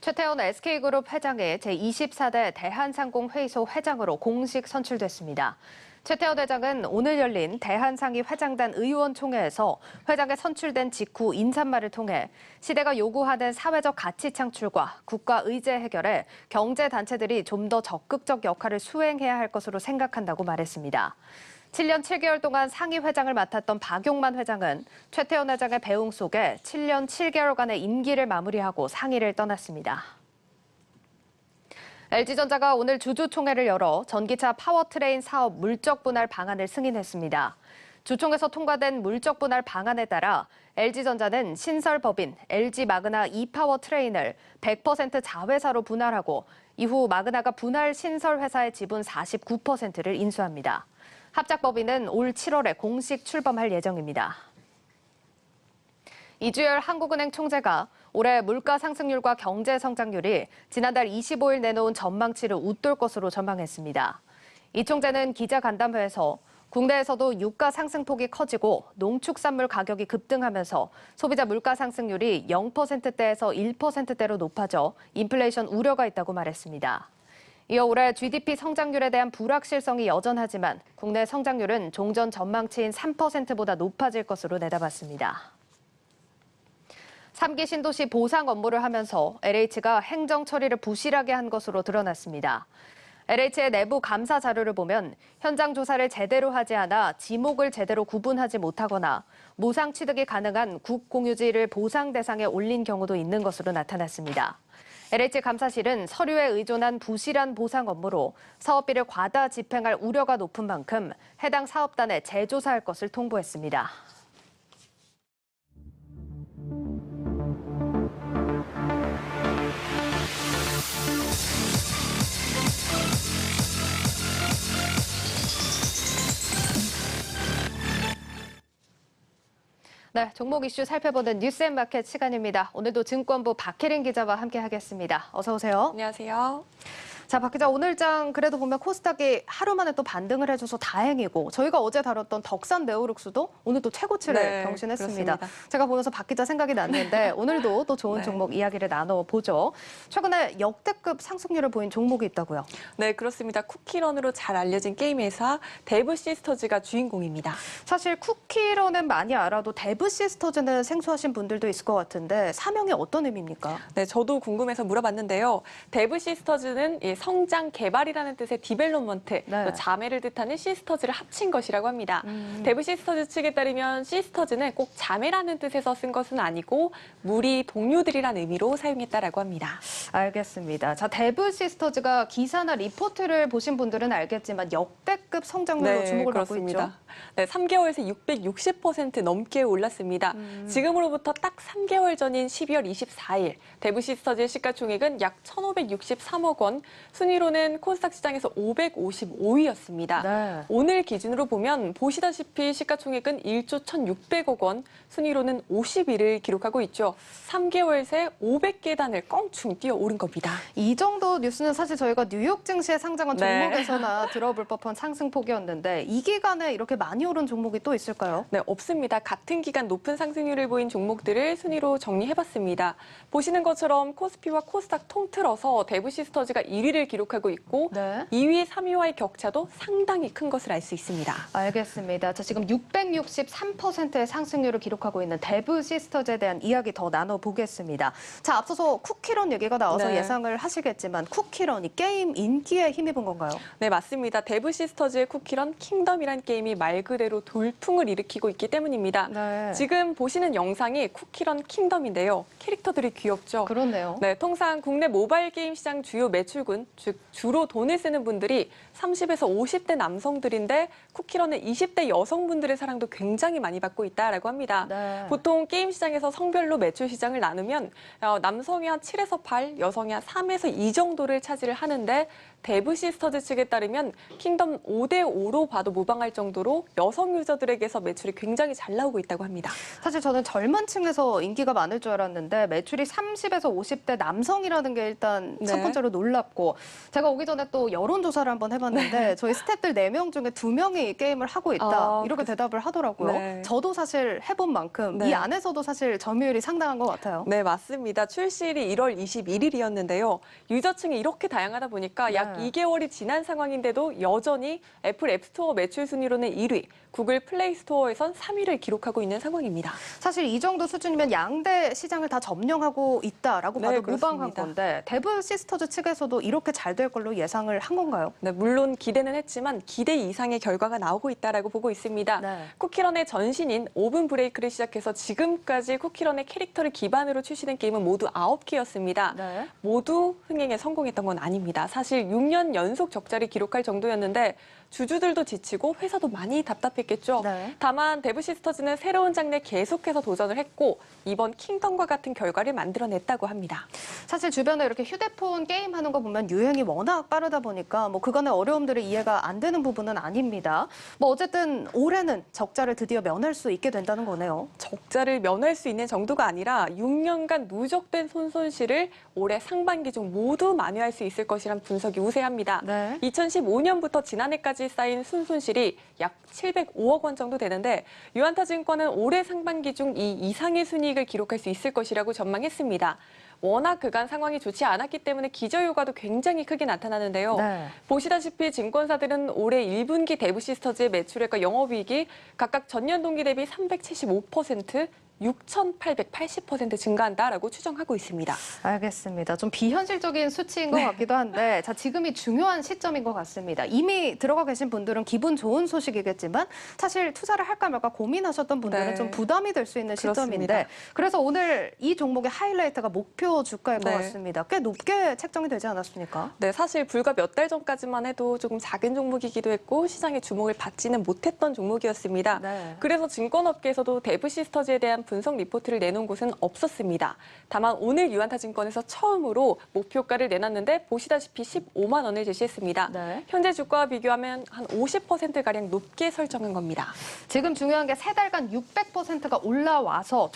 최태원 SK그룹 회장이 제24대 대한상공회의소 회장으로 공식 선출됐습니다. 최태원 회장은 오늘 열린 대한상위 회장단 의원총회에서 회장에 선출된 직후 인사말을 통해 시대가 요구하는 사회적 가치 창출과 국가 의제 해결에 경제단체들이 좀 더 적극적 역할을 수행해야 할 것으로 생각한다고 말했습니다. 7년 7개월 동안 상위 회장을 맡았던 박용만 회장은 최태원 회장의 배웅 속에 7년 7개월간의 임기를 마무리하고 상위를 떠났습니다. LG전자가 오늘 주주총회를 열어 전기차 파워트레인 사업 물적 분할 방안을 승인했습니다. 주총에서 통과된 물적 분할 방안에 따라 LG전자는 신설법인 LG 마그나 e파워트레인을 100% 자회사로 분할하고 이후 마그나가 분할 신설회사의 지분 49%를 인수합니다. 합작법인은 올 7월에 공식 출범할 예정입니다. 이주열 한국은행 총재가 올해 물가 상승률과 경제 성장률이 지난달 25일 내놓은 전망치를 웃돌 것으로 전망했습니다. 이 총재는 기자간담회에서 국내에서도 유가 상승폭이 커지고 농축산물 가격이 급등하면서 소비자 물가 상승률이 0%대에서 1%대로 높아져 인플레이션 우려가 있다고 말했습니다. 이어 올해 GDP 성장률에 대한 불확실성이 여전하지만 국내 성장률은 종전 전망치인 3%보다 높아질 것으로 내다봤습니다. 3기 신도시 보상 업무를 하면서 LH가 행정 처리를 부실하게 한 것으로 드러났습니다. LH의 내부 감사 자료를 보면 현장 조사를 제대로 하지 않아 지목을 제대로 구분하지 못하거나 무상 취득이 가능한 국공유지를 보상 대상에 올린 경우도 있는 것으로 나타났습니다. LH 감사실은 서류에 의존한 부실한 보상 업무로 사업비를 과다 집행할 우려가 높은 만큼 해당 사업단에 재조사할 것을 통보했습니다. 네, 종목 이슈 살펴보는 뉴스앤마켓 시간입니다. 오늘도 증권부 박혜린 기자와 함께하겠습니다. 어서 오세요. 안녕하세요. 자, 박 기자, 오늘 장 그래도 보면 코스닥이 하루 만에 또 반등을 해줘서 다행이고 저희가 어제 다뤘던 덕산 네오룩스도 오늘 또 최고치를 경신했습니다. 그렇습니다. 제가 보면서 박 기자 생각이 났는데 오늘도 또 좋은 종목 이야기를 나눠보죠. 최근에 역대급 상승률을 보인 종목이 있다고요? 네, 그렇습니다. 쿠키런으로 잘 알려진 게임 회사 데브시스터즈가 주인공입니다. 사실 쿠키런은 많이 알아도 데브시스터즈는 생소하신 분들도 있을 것 같은데 사명이 어떤 의미입니까? 네, 저도 궁금해서 물어봤는데요. 데브시스터즈는 성장 개발이라는 뜻의 디벨롭먼트, 자매를 뜻하는 시스터즈를 합친 것이라고 합니다. 데브시스터즈 측에 따르면 시스터즈는 꼭 자매라는 뜻에서 쓴 것은 아니고 무리 동료들이라는 의미로 사용했다라고 합니다. 알겠습니다. 자, 데브시스터즈가 기사나 리포트를 보신 분들은 알겠지만 역대급 성장률로 주목을 받고 있죠. 네, 3개월 새 660% 넘게 올랐습니다. 지금으로부터 딱 3개월 전인 12월 24일 대부 시스터즈의 시가총액은 약 1,563억 원, 순위로는 코스닥 시장에서 555위였습니다. 네. 오늘 기준으로 보면 보시다시피 시가총액은 1조 1,600억 원, 순위로는 50위를 기록하고 있죠. 3개월 새 500계단을 껑충 뛰어오른 겁니다. 이 정도 뉴스는 사실 저희가 뉴욕 증시에 상장한 네. 종목에서나 들어볼 법한 상승폭이었는데 이 기간에 이렇게 많이 오른 종목이 또 있을까요? 네, 없습니다. 같은 기간 높은 상승률을 보인 종목들을 순위로 정리해봤습니다. 보시는 것처럼 코스피와 코스닥 통틀어서 대부 시스터즈가 1위를 기록하고 있고 네. 2위, 3위와의 격차도 상당히 큰 것을 알 수 있습니다. 알겠습니다. 자, 지금 663%의 상승률을 기록하고 있는 대부 시스터즈에 대한 이야기 더 나눠보겠습니다. 자, 앞서서 쿠키런 얘기가 나와서 네. 예상을 하시겠지만 쿠키런이 게임 인기에 힘입은 건가요? 네, 맞습니다. 대부 시스터즈의 쿠키런 킹덤이란 게임이 말 그대로 돌풍을 일으키고 있기 때문입니다. 네. 지금 보시는 영상이 쿠키런 킹덤인데요. 캐릭터들이 귀엽죠? 그렇네요. 네, 통상 국내 모바일 게임 시장 주요 매출군, 즉 주로 돈을 쓰는 분들이 30에서 50대 남성들인데 쿠키런은 20대 여성분들의 사랑도 굉장히 많이 받고 있다라고 합니다. 네. 보통 게임 시장에서 성별로 매출 시장을 나누면 남성이 한 7에서 8, 여성이 한 3에서 2 정도를 차지를 하는데 대부 시스터즈 측에 따르면 킹덤 5대5로 봐도 무방할 정도로 여성 유저들에게서 매출이 굉장히 잘 나오고 있다고 합니다. 사실 저는 젊은 층에서 인기가 많을 줄 알았는데 매출이 30에서 50대 남성이라는 게 일단 네. 첫 번째로 놀랍고 제가 오기 전에 또 여론조사를 한번 해봤는데 저희 스태프들 4명 중에 2명이 게임을 하고 있다 이렇게 대답을 하더라고요. 네. 저도 사실 해본 만큼 네. 이 안에서도 사실 점유율이 상당한 것 같아요. 네, 맞습니다. 출시일이 1월 21일이었는데요. 유저층이 이렇게 다양하다 보니까 약 2개월이 지난 상황인데도 여전히 애플 앱스토어 매출 순위로는 1위, 구글 플레이 스토어에선 3위를 기록하고 있는 상황입니다. 사실 이 정도 수준이면 양대 시장을 다 점령하고 있다라고 네, 봐도 무방한 그렇습니다. 건데 대부 시스터즈 측에서도 이렇게 잘 될 걸로 예상을 한 건가요? 네, 물론 기대는 했지만 기대 이상의 결과가 나오고 있다라고 보고 있습니다. 네. 쿠키런의 전신인 오븐 브레이크를 시작해서 지금까지 쿠키런의 캐릭터를 기반으로 출시된 게임은 모두 9개였습니다. 네. 모두 흥행에 성공했던 건 아닙니다. 사실 6년 연속 적자를 기록할 정도였는데 주주들도 지치고 회사도 많이 답답했겠죠. 네. 다만 대부 시스터즈는 새로운 장르에 계속해서 도전을 했고 이번 킹덤과 같은 결과를 만들어냈다고 합니다. 사실 주변에 이렇게 휴대폰 게임하는 거 보면 유행이 워낙 빠르다 보니까 뭐 그간의 어려움들이 이해가 안 되는 부분은 아닙니다. 뭐 어쨌든 올해는 적자를 드디어 면할 수 있게 된다는 거네요. 적자를 면할 수 있는 정도가 아니라 6년간 누적된 손실을 올해 상반기 중 모두 만회할 수 있을 것이란 분석이 우세합니다. 네. 2015년부터 지난해까지 쌓인 순손실이 약 705억 원 정도 되는데 유안타증권은 올해 상반기 중 이 이상의 순이익을 기록할 수 있을 것이라고 전망했습니다. 워낙 그간 상황이 좋지 않았기 때문에 기저효과도 굉장히 크게 나타나는데요. 네. 보시다시피 증권사들은 올해 1분기 대부 시스터즈의 매출액과 영업이익이 각각 전년 동기 대비 375%, 6,880% 증가한다라고 추정하고 있습니다. 알겠습니다. 좀 비현실적인 수치인 것 같기도 한데 자 지금이 중요한 시점인 것 같습니다. 이미 들어가 계신 분들은 기분 좋은 소식이겠지만 사실 투자를 할까 말까 고민하셨던 분들은 네. 좀 부담이 될 수 있는 시점인데 그렇습니다. 그래서 오늘 이 종목의 하이라이트가 목표 주가일 것 네. 같습니다. 꽤 높게 책정이 되지 않았습니까? 네, 사실 불과 몇 달 전까지만 해도 조금 작은 종목이기도 했고 시장의 주목을 받지는 못했던 종목이었습니다. 네. 그래서 증권업계에서도 대부 시스터즈에 대한 분석 리포트를 내놓은 곳은 없었습니다. 다만 오늘 유안타증권에서 처음으로 목표가를 내놨는데 보시다시피 15만 원을 제시했습니다. 네. 현재 주가와 비교하면 한 50%가량 높게 설정한 겁니다. 지금 중요한 게 3달간 600%가 올라와서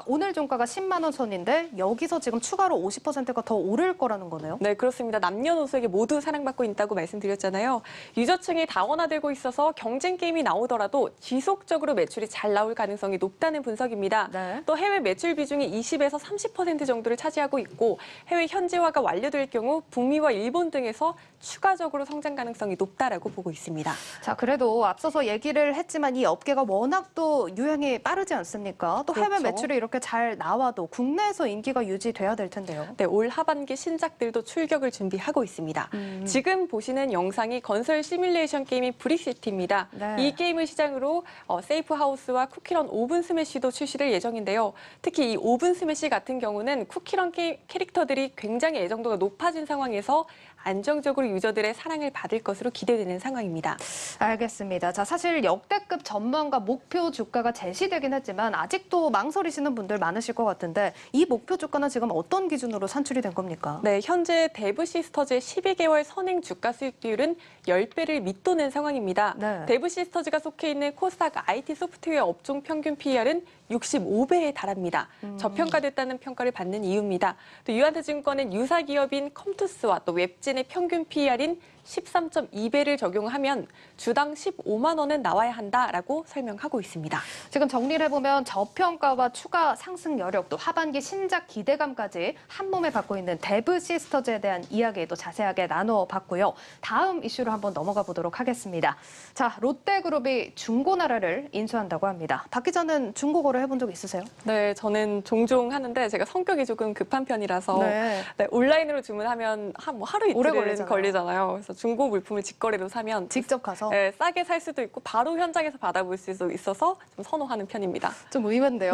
오늘 종가가 10만 원 선인데 여기서 지금 추가로 50%가 더 오를 거라는 거네요. 네, 그렇습니다. 남녀노소에게 모두 사랑받고 있다고 말씀드렸잖아요. 유저층이 다원화되고 있어서 경쟁 게임이 나오더라도 지속적으로 매출이 잘 나올 가능성이 높다는 분석입니다. 네. 또 해외 매출 비중이 20에서 30% 정도를 차지하고 있고 해외 현지화가 완료될 경우 북미와 일본 등에서 추가적으로 성장 가능성이 높다라고 보고 있습니다. 자, 그래도 앞서서 얘기를 했지만 이 업계가 워낙 또 유행이 빠르지 않습니까? 또 해외 그렇죠. 매출이 이렇게 잘 나와도 국내에서 인기가 유지돼야 될 텐데요. 네, 올 하반기 신작들도 출격을 준비하고 있습니다. 지금 보시는 영상이 건설 시뮬레이션 게임인 브릭시티입니다. 네. 이 게임을 시작으로 세이프 하우스와 쿠키런 오븐 스매시도 출시될 예정인데요. 특히 이 오븐 스매시 같은 경우는 쿠키런 캐릭터들이 굉장히 애정도가 높아진 상황에서 안정적으로 유저들의 사랑을 받을 것으로 기대되는 상황입니다. 알겠습니다. 자, 사실 역대급 전망과 목표 주가가 제시되긴 했지만 아직도 망설이시는 분들 많으실 것 같은데 이 목표 주가는 지금 어떤 기준으로 산출이 된 겁니까? 네, 현재 데브 시스터즈의 12개월 선행 주가 수익 비율은 10배를 밑도는 상황입니다. 네. 데브 시스터즈가 속해 있는 코스닥 IT 소프트웨어 업종 평균 PER은 65배에 달합니다. 저평가됐다는 평가를 받는 이유입니다. 또 유한타증권은 유사 기업인 컴투스와 또 웹진의 평균 PER인 13.2배를 적용하면 주당 15만 원은 나와야 한다라고 설명하고 있습니다. 지금 정리를 해보면 저평가와 추가 상승 여력, 또 하반기 신작 기대감까지 한 몸에 받고 있는 데브 시스터즈에 대한 이야기도 자세하게 나눠봤고요. 다음 이슈로 한번 넘어가 보도록 하겠습니다. 자, 롯데그룹이 중고나라를 인수한다고 합니다. 박 기자는 중고거래 해본 적 있으세요? 네, 저는 종종 하는데 제가 성격이 조금 급한 편이라서 네. 온라인으로 주문하면 하루 오래 이틀은 걸리잖아요. 그래서 중고 물품을 직거래로 사면 직접 가서 네, 싸게 살 수도 있고 바로 현장에서 받아볼 수도 있어서 좀 선호하는 편입니다. 좀 의외인데요.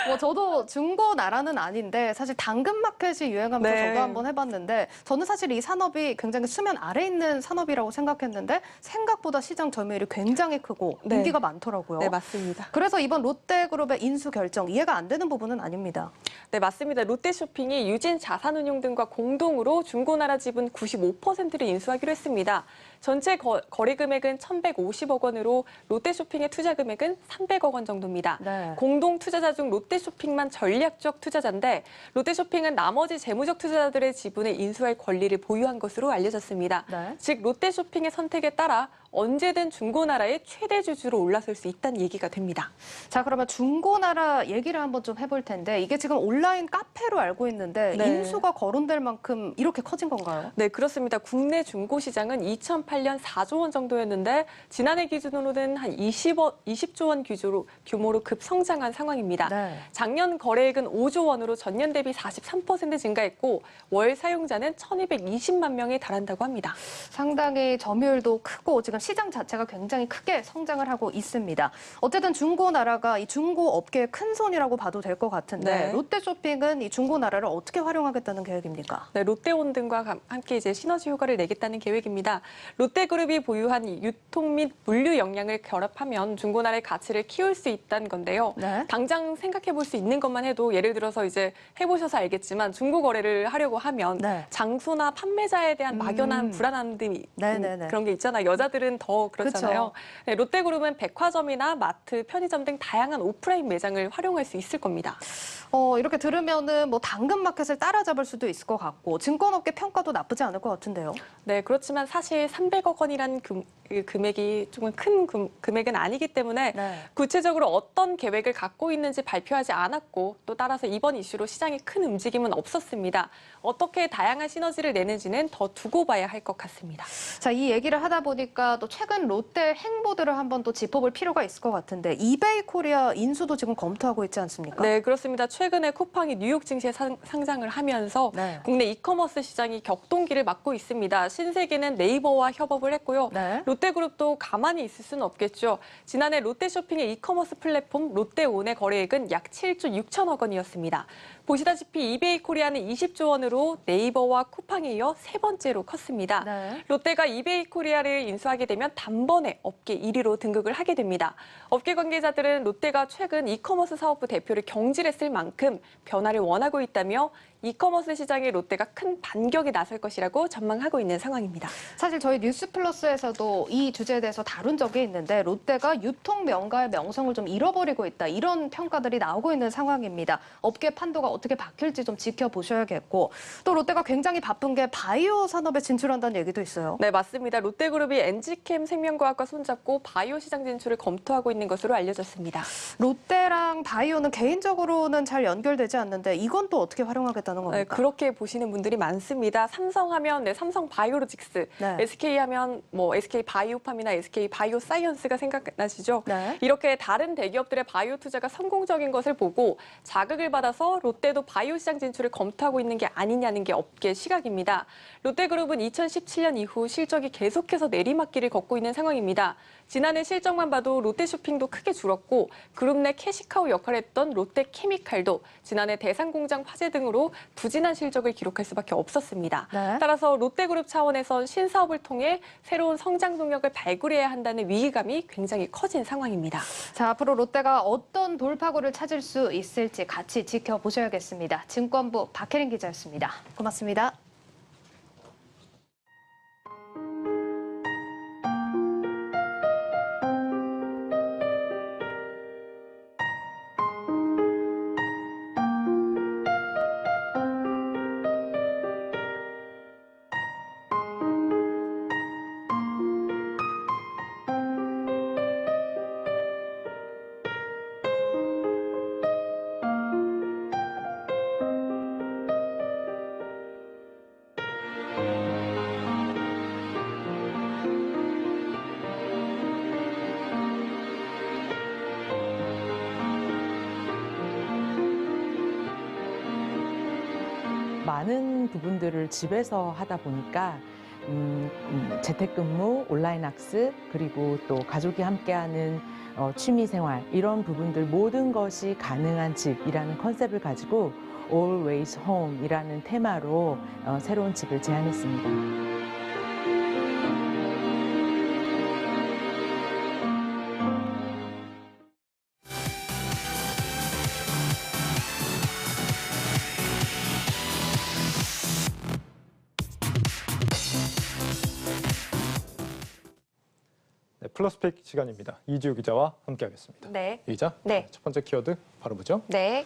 뭐 저도 중고 나라는 아닌데 사실 당근마켓이 유행하면서 네. 저도 한번 해봤는데 저는 사실 이 산업이 굉장히 수면 아래 있는 산업이라고 생각했는데 생각보다 시장 점유율이 굉장히 크고 네. 인기가 많더라고요. 네, 맞습니다. 그래서 이번 롯데그룹의 인수 결정 이해가 안 되는 부분은 아닙니다. 네, 맞습니다. 롯데쇼핑이 유진 자산운용 등과 공동으로 중고나라 지분 95%를 인수하기로 했습니다. 전체 거래 금액은 1,150억 원으로 롯데쇼핑의 투자 금액은 300억 원 정도입니다. 네. 공동 투자자 중 롯데쇼핑만 전략적 투자자인데 롯데쇼핑은 나머지 재무적 투자자들의 지분을 인수할 권리를 보유한 것으로 알려졌습니다. 네. 즉 롯데쇼핑의 선택에 따라 언제든 중고나라의 최대 주주로 올라설 수 있다는 얘기가 됩니다. 자, 그러면 중고나라 얘기를 한번 좀 해볼 텐데 이게 지금 온라인 카페로 알고 있는데 네. 인수가 거론될 만큼 이렇게 커진 건가요? 네, 그렇습니다. 국내 중고시장은 2008년 4조 원 정도였는데 지난해 기준으로는 한 20조 원 규모로 급성장한 상황입니다. 네. 작년 거래액은 5조 원으로 전년 대비 43% 증가했고 월 사용자는 1,220만 명에 달한다고 합니다. 상당히 점유율도 크고 지금 시장 자체가 굉장히 크게 성장을 하고 있습니다. 어쨌든 중고나라가 이 중고업계의 큰 손이라고 봐도 될 것 같은데 네. 롯데쇼핑은 이 중고나라를 어떻게 활용하겠다는 계획입니까? 네, 롯데온 등과 함께 이제 시너지 효과를 내겠다는 계획입니다. 롯데그룹이 보유한 유통 및 물류 역량을 결합하면 중고나라의 가치를 키울 수 있다는 건데요. 네. 당장 생각해 볼 수 있는 것만 해도 예를 들어서 이제 해보셔서 알겠지만 중고 거래를 하려고 하면 네. 장소나 판매자에 대한 막연한 불안함 등이 네네네. 그런 게 있잖아요. 여자들은 더 그렇잖아요. 네, 롯데그룹은 백화점이나 마트, 편의점 등 다양한 오프라인 매장을 활용할 수 있을 겁니다. 이렇게 들으면은 뭐 당근마켓을 따라잡을 수도 있을 것 같고 증권업계 평가도 나쁘지 않을 것 같은데요. 네, 그렇지만 사실 300억 원이라는 금액이 조금 큰 금액은 아니기 때문에 네. 구체적으로 어떤 계획을 갖고 있는지 발표하지 않았고 또 따라서 이번 이슈로 시장에 큰 움직임은 없었습니다. 어떻게 다양한 시너지를 내는지는 더 두고 봐야 할 것 같습니다. 자, 이 얘기를 하다 보니까 또 최근 롯데 행보들을 한번 또 짚어볼 필요가 있을 것 같은데 이베이 코리아 인수도 지금 검토하고 있지 않습니까? 네, 그렇습니다. 최근에 쿠팡이 뉴욕 증시에 상장을 하면서 네. 국내 이커머스 시장이 격동기를 맞고 있습니다. 신세계는 네이버와 협업을 했고요. 네. 롯데그룹도 가만히 있을 수는 없겠죠. 지난해 롯데쇼핑의 이커머스 플랫폼 롯데온의 거래액은 약 7조 6천억 원이었습니다. 보시다시피 이베이 코리아는 20조 원으로 네이버와 쿠팡에 이어 세 번째로 컸습니다. 네. 롯데가 이베이 코리아를 인수하게 되면 단번에 업계 1위로 등극을 하게 됩니다. 업계 관계자들은 롯데가 최근 이커머스 사업부 대표를 경질했을 만큼 변화를 원하고 있다며 이커머스 시장에 롯데가 큰 반격에 나설 것이라고 전망하고 있는 상황입니다. 사실 저희 뉴스플러스에서도 이 주제에 대해서 다룬 적이 있는데 롯데가 유통 명가의 명성을 좀 잃어버리고 있다. 이런 평가들이 나오고 있는 상황입니다. 업계 판도가 어떻게 바뀔지 좀 지켜보셔야겠고 또 롯데가 굉장히 바쁜 게 바이오 산업에 진출한다는 얘기도 있어요. 네, 맞습니다. 롯데그룹이 엔지캠 생명과학과 손잡고 바이오 시장 진출을 검토하고 있는 것으로 알려졌습니다. 롯데랑 바이오는 개인적으로는 잘 연결되지 않는데 이건 또 어떻게 활용하겠다는 겁니까? 네, 그렇게 보시는 분들이 많습니다. 삼성하면 삼성 바이오로직스, 네. SK하면 뭐 SK 바이오팜이나 SK 바이오사이언스가 생각나시죠? 네. 이렇게 다른 대기업들의 바이오 투자가 성공적인 것을 보고 자극을 받아서 롯데도 바이오 시장 진출을 검토하고 있는 게 아니냐는 게 업계 시각입니다. 롯데그룹은 2017년 이후 실적이 계속해서 내리막길을 걷고 있는 상황입니다. 지난해 실적만 봐도 롯데쇼핑도 크게 줄었고 그룹 내 캐시카우 역할을 했던 롯데케미칼도 지난해 대상공장 화재 등으로 부진한 실적을 기록할 수밖에 없었습니다. 따라서 롯데그룹 차원에선 신사업을 통해 새로운 성장 동력을 발굴해야 한다는 위기감이 굉장히 커진 상황입니다. 자, 앞으로 롯데가 어떤 돌파구를 찾을 수 있을지 같이 지켜보셔야겠습니다. 증권부 박혜린 기자였습니다. 고맙습니다. 많은 부분들을 집에서 하다 보니까 재택근무, 온라인 학습, 그리고 또 가족이 함께하는 취미생활 이런 부분들 모든 것이 가능한 집이라는 컨셉을 가지고 Always Home이라는 테마로 새로운 집을 제안했습니다. 네, 플러스픽 시간입니다. 이지우 기자와 함께하겠습니다. 네. 이 기자, 네. 첫 번째 키워드 바로 보죠. 네.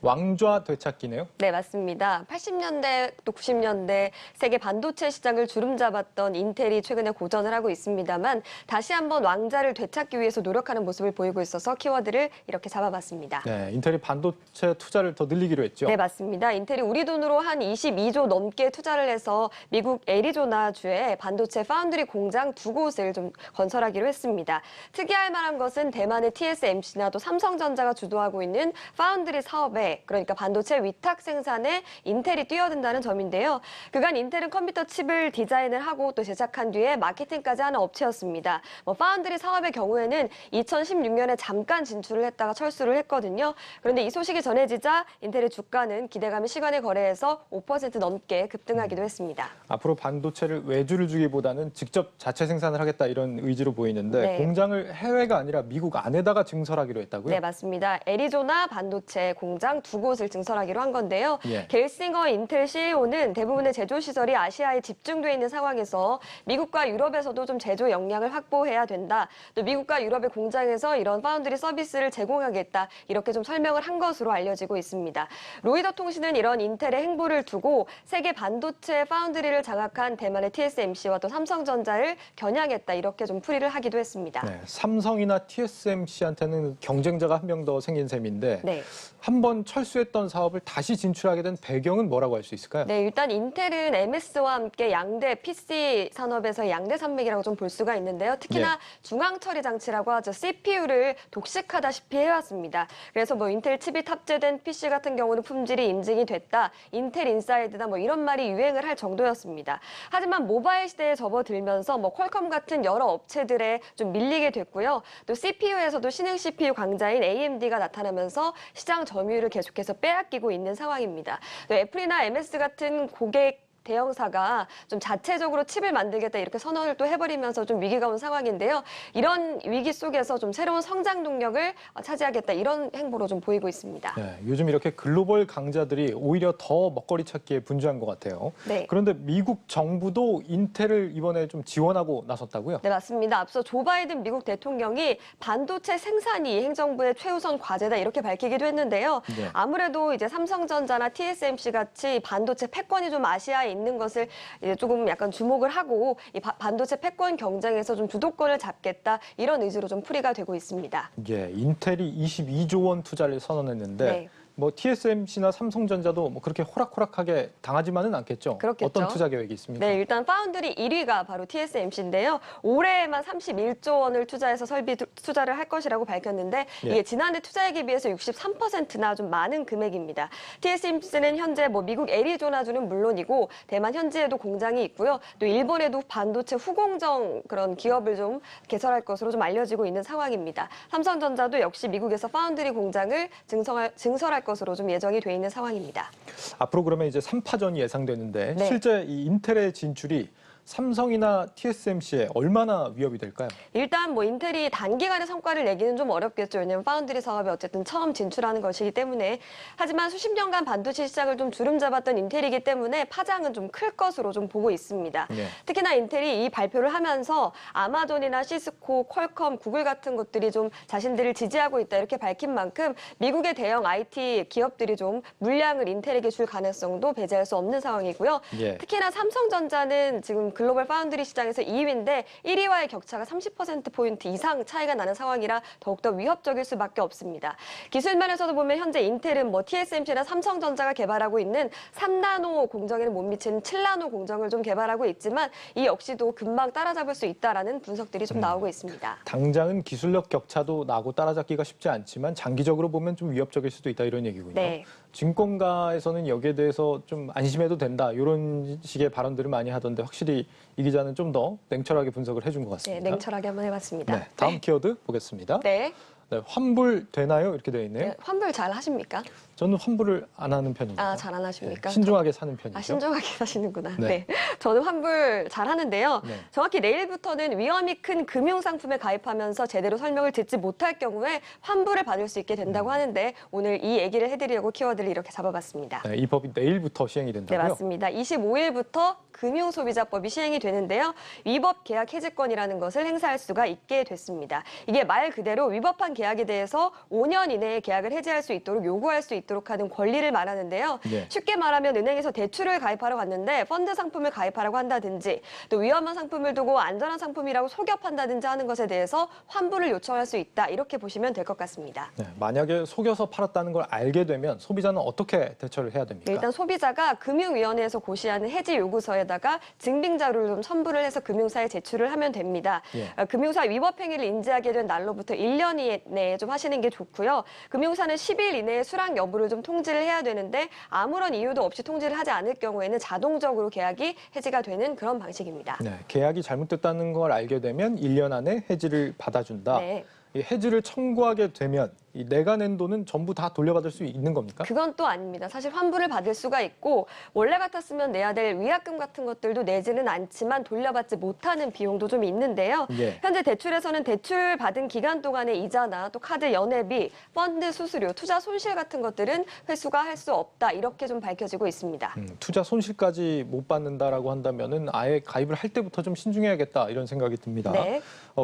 왕좌 되찾기네요. 네, 맞습니다. 80년대 또 90년대 세계 반도체 시장을 주름잡았던 인텔이 최근에 고전을 하고 있습니다만 다시 한번 왕좌를 되찾기 위해서 노력하는 모습을 보이고 있어서 키워드를 이렇게 잡아봤습니다. 네, 인텔이 반도체 투자를 더 늘리기로 했죠. 네, 맞습니다. 인텔이 우리 돈으로 한 22조 넘게 투자를 해서 미국 애리조나주에 반도체 파운드리 공장 2곳을 좀 건설하기로 했습니다. 특이할 만한 것은 대만의 TSMC나 또 삼성전자가 주도하고 있는 파운드리 사업에 그러니까 반도체 위탁 생산에 인텔이 뛰어든다는 점인데요. 그간 인텔은 컴퓨터 칩을 디자인을 하고 또 제작한 뒤에 마케팅까지 하는 업체였습니다. 파운드리 사업의 경우에는 2016년에 잠깐 진출을 했다가 철수를 했거든요. 그런데 이 소식이 전해지자 인텔의 주가는 기대감이 시간에 거래해서 5% 넘게 급등하기도 했습니다. 앞으로 반도체를 외주를 주기보다는 직접 자체 생산을 하겠다 이런 의지로 보이는데 네. 공장을 해외가 아니라 미국 안에다가 증설하기로 했다고요? 네, 맞습니다. 애리조나 반도체 공장 2곳을 증설하기로 한 건데요. 예. 겔싱어 인텔 CEO는 대부분의 제조 시설이 아시아에 집중돼 있는 상황에서 미국과 유럽에서도 좀 제조 역량을 확보해야 된다. 또 미국과 유럽의 공장에서 이런 파운드리 서비스를 제공하겠다. 이렇게 좀 설명을 한 것으로 알려지고 있습니다. 로이더 통신은 이런 인텔의 행보를 두고 세계 반도체 파운드리를 장악한 대만의 TSMC와 또 삼성전자를 겨냥했다. 이렇게 좀 풀이를 하기도 했습니다. 네, 삼성이나 TSMC한테는 경쟁자가 한 명 더 생긴 셈인데 네. 한번 철수했던 사업을 다시 진출하게 된 배경은 뭐라고 할 수 있을까요? 네, 일단 인텔은 MS와 함께 양대 PC 산업에서 양대 산맥이라고 좀 볼 수가 있는데요. 특히나 예. 중앙 처리 장치라고 하죠. CPU를 독식하다시피 해왔습니다. 그래서 인텔 칩이 탑재된 PC 같은 경우는 품질이 인증이 됐다. 인텔 인사이드다 이런 말이 유행을 할 정도였습니다. 하지만 모바일 시대에 접어들면서 퀄컴 같은 여러 업체들에 좀 밀리게 됐고요. 또 CPU에서도 신흥 CPU 강자인 AMD가 나타나면서 시장 점유율을 계속해서 빼앗기고 있는 상황입니다. 또 애플이나 MS 같은 고객 대형사가 좀 자체적으로 칩을 만들겠다 이렇게 선언을 또 해버리면서 좀 위기가 온 상황인데요. 이런 위기 속에서 좀 새로운 성장 동력을 차지하겠다 이런 행보로 좀 보이고 있습니다. 네, 요즘 이렇게 글로벌 강자들이 오히려 더 먹거리 찾기에 분주한 것 같아요. 네. 그런데 미국 정부도 인텔을 이번에 좀 지원하고 나섰다고요? 네, 맞습니다. 앞서 조 바이든 미국 대통령이 반도체 생산이 행정부의 최우선 과제다 이렇게 밝히기도 했는데요. 네. 아무래도 이제 삼성전자나 TSMC 같이 반도체 패권이 좀 아시아에 있는 것을 이제 조금 약간 주목을 하고 이 반도체 패권 경쟁에서 좀 주도권을 잡겠다 이런 의지로 좀 풀이가 되고 있습니다. 예, 인텔이 22조 원 투자를 선언했는데 네. TSMC나 삼성전자도 그렇게 호락호락하게 당하지만은 않겠죠? 그렇겠죠. 어떤 투자 계획이 있습니까? 네, 일단 파운드리 1위가 바로 TSMC인데요. 올해에만 31조 원을 투자해서 설비 투자를 할 것이라고 밝혔는데 예. 이게 지난해 투자액에 비해서 63%나 좀 많은 금액입니다. TSMC는 현재 미국 애리조나주는 물론이고 대만 현지에도 공장이 있고요. 또 일본에도 반도체 후공정 그런 기업을 좀 개설할 것으로 좀 알려지고 있는 상황입니다. 삼성전자도 역시 미국에서 파운드리 공장을 증설할 것으로 좀 예정이 돼 있는 상황입니다. 앞으로 그러면 이제 3파전이 예상되는데 네. 실제 이 인텔의 진출이 삼성이나 TSMC에 얼마나 위협이 될까요? 일단 뭐 인텔이 단기간에 성과를 내기는 좀 어렵겠죠. 왜냐하면 파운드리 사업에 어쨌든 처음 진출하는 것이기 때문에. 하지만 수십 년간 반도체 시장을 좀 주름잡았던 인텔이기 때문에 파장은 좀 클 것으로 좀 보고 있습니다. 네. 특히나 인텔이 이 발표를 하면서 아마존이나 시스코, 퀄컴, 구글 같은 것들이 좀 자신들을 지지하고 있다 이렇게 밝힌 만큼 미국의 대형 IT 기업들이 좀 물량을 인텔에게 줄 가능성도 배제할 수 없는 상황이고요. 예. 특히나 삼성전자는 지금 글로벌 파운드리 시장에서 2위인데 1위와의 격차가 30%포인트 이상 차이가 나는 상황이라 더욱더 위협적일 수밖에 없습니다. 기술 면에서도 보면 현재 인텔은 뭐 TSMC나 삼성전자가 개발하고 있는 3나노 공정에는 못 미치는 7나노 공정을 좀 개발하고 있지만 이 역시도 금방 따라잡을 수 있다라는 분석들이 좀 나오고 있습니다. 당장은 기술력 격차도 나고 따라잡기가 쉽지 않지만 장기적으로 보면 좀 위협적일 수도 있다 이런 얘기군요. 네. 증권가에서는 여기에 대해서 좀 안심해도 된다 이런 식의 발언들을 많이 하던데 확실히 이 기자는 좀 더 냉철하게 분석을 해준 것 네, 같습니다. 냉철하게 한번 해봤습니다. 네, 다음 키워드 보겠습니다. 네. 네, 환불 되나요? 이렇게 되어 있네요. 네, 환불 잘 하십니까? 저는 환불을 안 하는 편입니다. 아, 잘 안 하십니까? 신중하게 사는 편이죠. 아, 신중하게 사시는구나. 네. 네. 저는 환불 잘 하는데요. 네. 정확히 내일부터는 위험이 큰 금융상품에 가입하면서 제대로 설명을 듣지 못할 경우에 환불을 받을 수 있게 된다고 하는데 오늘 이 얘기를 해드리려고 키워드를 이렇게 잡아봤습니다. 네, 이 법이 내일부터 시행이 네, 된다고요? 맞습니다. 25일부터 금융소비자법이 시행이 되는데요. 위법 계약 해지권이라는 것을 행사할 수가 있게 됐습니다. 이게 말 그대로 위법한 계약에 대해서 5년 이내에 계약을 해지할 수 있도록 요구할 수 있도록 하는 권리를 말하는데요. 네. 쉽게 말하면 은행에서 대출을 가입하러 갔는데 펀드 상품을 가입하라고 한다든지 또 위험한 상품을 두고 안전한 상품이라고 속여 판다든지 하는 것에 대해서 환불을 요청할 수 있다. 이렇게 보시면 될 것 같습니다. 네, 만약에 속여서 팔았다는 걸 알게 되면 소비자는 어떻게 대처를 해야 됩니까? 일단 소비자가 금융위원회에서 고시하는 해지 요구서에다가 증빙 자료를 좀 첨부를 해서 금융사에 제출을 하면 됩니다. 예. 금융사 위법 행위를 인지하게 된 날로부터 1년 이내에 좀 하시는 게 좋고요. 금융사는 10일 이내에 수락 여부를 좀 통지를 해야 되는데 아무런 이유도 없이 통지를 하지 않을 경우에는 자동적으로 계약이 해지가 되는 그런 방식입니다. 네, 계약이 잘못됐다는 걸 알게 되면 1년 안에 해지를 받아준다. 네. 이 해지를 청구하게 되면 이 내가 낸 돈은 전부 다 돌려받을 수 있는 겁니까? 그건 또 아닙니다. 사실 환불을 받을 수가 있고 원래 같았으면 내야 될 위약금 같은 것들도 내지는 않지만 돌려받지 못하는 비용도 좀 있는데요. 예. 현재 대출에서는 대출 받은 기간 동안의 이자나 또 카드 연회비, 펀드 수수료, 투자 손실 같은 것들은 회수가 할 수 없다. 이렇게 좀 밝혀지고 있습니다. 투자 손실까지 못 받는다라고 한다면은 아예 가입을 할 때부터 좀 신중해야겠다 이런 생각이 듭니다. 네.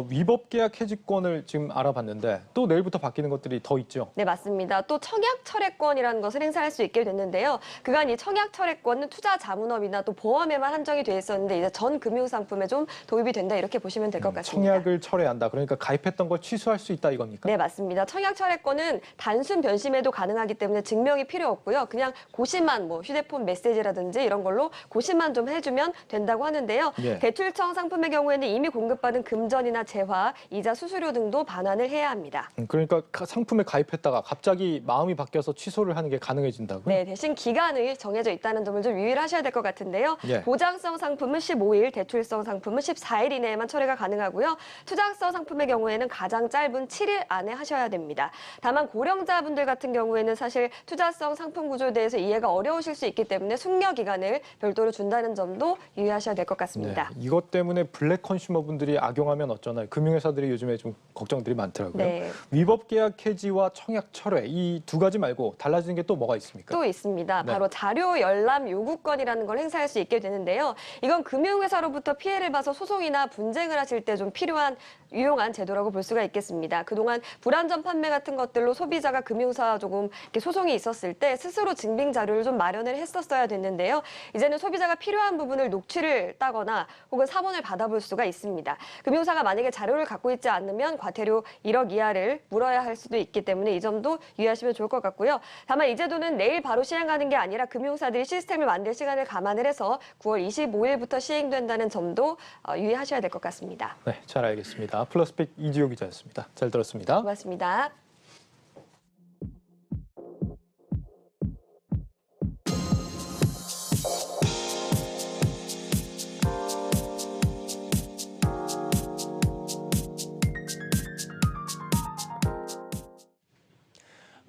위법 계약 해지권을 지금 알아봤는데 또 내일부터 바뀌는 것들이 더 있죠. 네, 맞습니다. 또 청약 철회권이라는 것을 행사할 수 있게 됐는데요. 그간 이 청약 철회권은 투자 자문업이나 또 보험에만 한정이 돼 있었는데 이제 전 금융상품에 좀 도입이 된다 이렇게 보시면 될 것 같습니다. 청약을 철회한다. 그러니까 가입했던 걸 취소할 수 있다 이겁니까? 네, 맞습니다. 청약 철회권은 단순 변심에도 가능하기 때문에 증명이 필요 없고요. 그냥 고시만 뭐 휴대폰 메시지라든지 이런 걸로 고시만 좀 해주면 된다고 하는데요. 예. 대출청 상품의 경우에는 이미 공급받은 금전이나 재화, 이자, 수수료 등도 반환을 해야 합니다. 그러니까 상품에 가입했다가 갑자기 마음이 바뀌어서 취소를 하는 게 가능해진다고요? 네, 대신 기간이 정해져 있다는 점을 좀 유의를 하셔야 될 것 같은데요. 예. 보장성 상품은 15일, 대출성 상품은 14일 이내에만 처리가 가능하고요. 투자성 상품의 경우에는 가장 짧은 7일 안에 하셔야 됩니다. 다만 고령자분들 같은 경우에는 사실 투자성 상품 구조에 대해서 이해가 어려우실 수 있기 때문에 숙려 기간을 별도로 준다는 점도 유의하셔야 될 것 같습니다. 네, 이것 때문에 블랙 컨슈머분들이 악용하면 어쩌나 금융회사들이 요즘에 좀 걱정들이 많더라고요. 네. 위법 계약 해지와 청약 철회 이 두 가지 말고 달라지는 게 또 뭐가 있습니까? 또 있습니다. 네. 바로 자료 열람 요구권이라는 걸 행사할 수 있게 되는데요. 이건 금융회사로부터 피해를 봐서 소송이나 분쟁을 하실 때 좀 필요한 유용한 제도라고 볼 수가 있겠습니다. 그동안 불안전 판매 같은 것들로 소비자가 금융사와 조금 이렇게 소송이 있었을 때 스스로 증빙 자료를 좀 마련을 했었어야 됐는데요. 이제는 소비자가 필요한 부분을 녹취를 따거나 혹은 사본을 받아볼 수가 있습니다. 금융사가 만약에 자료를 갖고 있지 않으면 과태료 1억 이하를 물어야 할 수도 있기 때문에 이 점도 유의하시면 좋을 것 같고요. 다만 이 제도는 내일 바로 시행하는 게 아니라 금융사들이 시스템을 만들 시간을 감안을 해서 9월 25일부터 시행된다는 점도 유의하셔야 될 것 같습니다. 네, 잘 알겠습니다. 플러스픽 이지호 기자였습니다. 잘 들었습니다. 고맙습니다.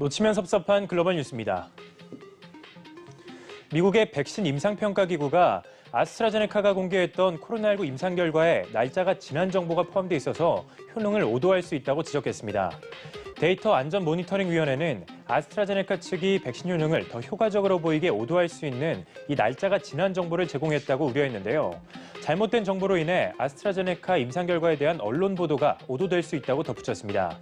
놓치면 섭섭한 글로벌 뉴스입니다. 미국의 백신 임상평가기구가 아스트라제네카가 공개했던 코로나19 임상 결과에 날짜가 지난 정보가 포함돼 있어서 효능을 오도할 수 있다고 지적했습니다. 데이터 안전 모니터링 위원회는 아스트라제네카 측이 백신 효능을 더 효과적으로 보이게 오도할 수 있는 이 날짜가 지난 정보를 제공했다고 우려했는데요. 잘못된 정보로 인해 아스트라제네카 임상 결과에 대한 언론 보도가 오도될 수 있다고 덧붙였습니다.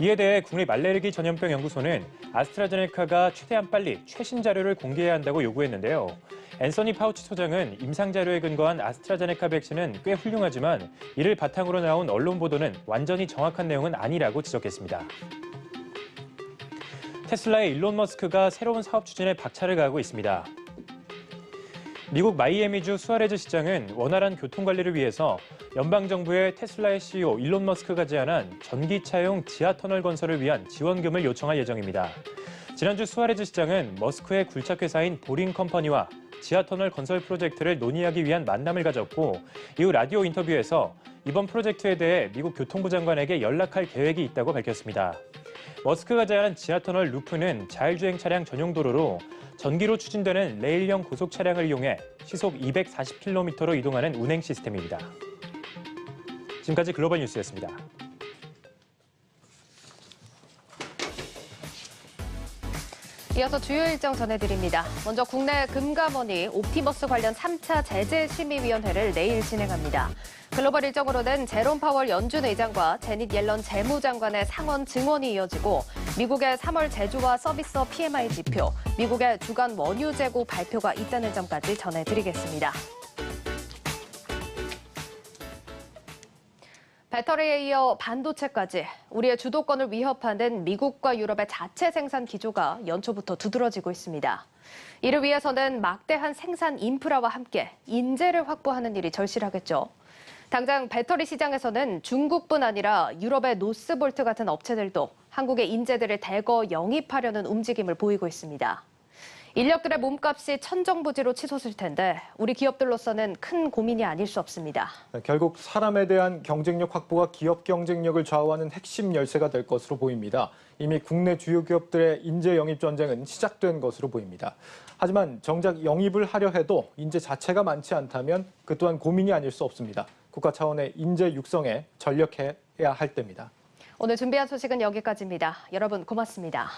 이에 대해 국립알레르기전염병연구소는 아스트라제네카가 최대한 빨리 최신 자료를 공개해야 한다고 요구했는데요. 앤서니 파우치 소장은 임상 자료에 근거한 아스트라제네카 백신은 꽤 훌륭하지만 이를 바탕으로 나온 언론 보도는 완전히 정확한 내용은 아니라고 지적했습니다. 테슬라의 일론 머스크가 새로운 사업 추진에 박차를 가하고 있습니다. 미국 마이애미주 수아레즈 시장은 원활한 교통관리를 위해서 연방정부의 테슬라의 CEO 일론 머스크가 제안한 전기차용 지하터널 건설을 위한 지원금을 요청할 예정입니다. 지난주 수아레즈 시장은 머스크의 굴착회사인 보링컴퍼니와 지하터널 건설 프로젝트를 논의하기 위한 만남을 가졌고 이후 라디오 인터뷰에서 이번 프로젝트에 대해 미국 교통부 장관에게 연락할 계획이 있다고 밝혔습니다. 머스크가 제안한 지하터널 루프는 자율주행 차량 전용 도로로 전기로 추진되는 레일형 고속 차량을 이용해 시속 240km로 이동하는 운행 시스템입니다. 지금까지 글로벌 뉴스였습니다. 이어서 주요 일정 전해드립니다. 먼저 국내 금감원이 옵티머스 관련 3차 제재심의위원회를 내일 진행합니다. 글로벌 일정으로는 제롬 파월 연준 의장과 제닛 옐런 재무장관의 상원 증언이 이어지고 미국의 3월 제조와 서비스업 PMI 지표, 미국의 주간 원유 재고 발표가 있다는 점까지 전해드리겠습니다. 배터리에 이어 반도체까지 우리의 주도권을 위협하는 미국과 유럽의 자체 생산 기조가 연초부터 두드러지고 있습니다. 이를 위해서는 막대한 생산 인프라와 함께 인재를 확보하는 일이 절실하겠죠. 당장 배터리 시장에서는 중국뿐 아니라 유럽의 노스볼트 같은 업체들도 한국의 인재들을 대거 영입하려는 움직임을 보이고 있습니다. 인력들의 몸값이 천정부지로 치솟을 텐데 우리 기업들로서는 큰 고민이 아닐 수 없습니다. 결국 사람에 대한 경쟁력 확보가 기업 경쟁력을 좌우하는 핵심 열쇠가 될 것으로 보입니다. 이미 국내 주요 기업들의 인재 영입 전쟁은 시작된 것으로 보입니다. 하지만 정작 영입을 하려 해도 인재 자체가 많지 않다면 그 또한 고민이 아닐 수 없습니다. 국가 차원의 인재 육성에 전력해야 할 때입니다. 오늘 준비한 소식은 여기까지입니다. 여러분 고맙습니다.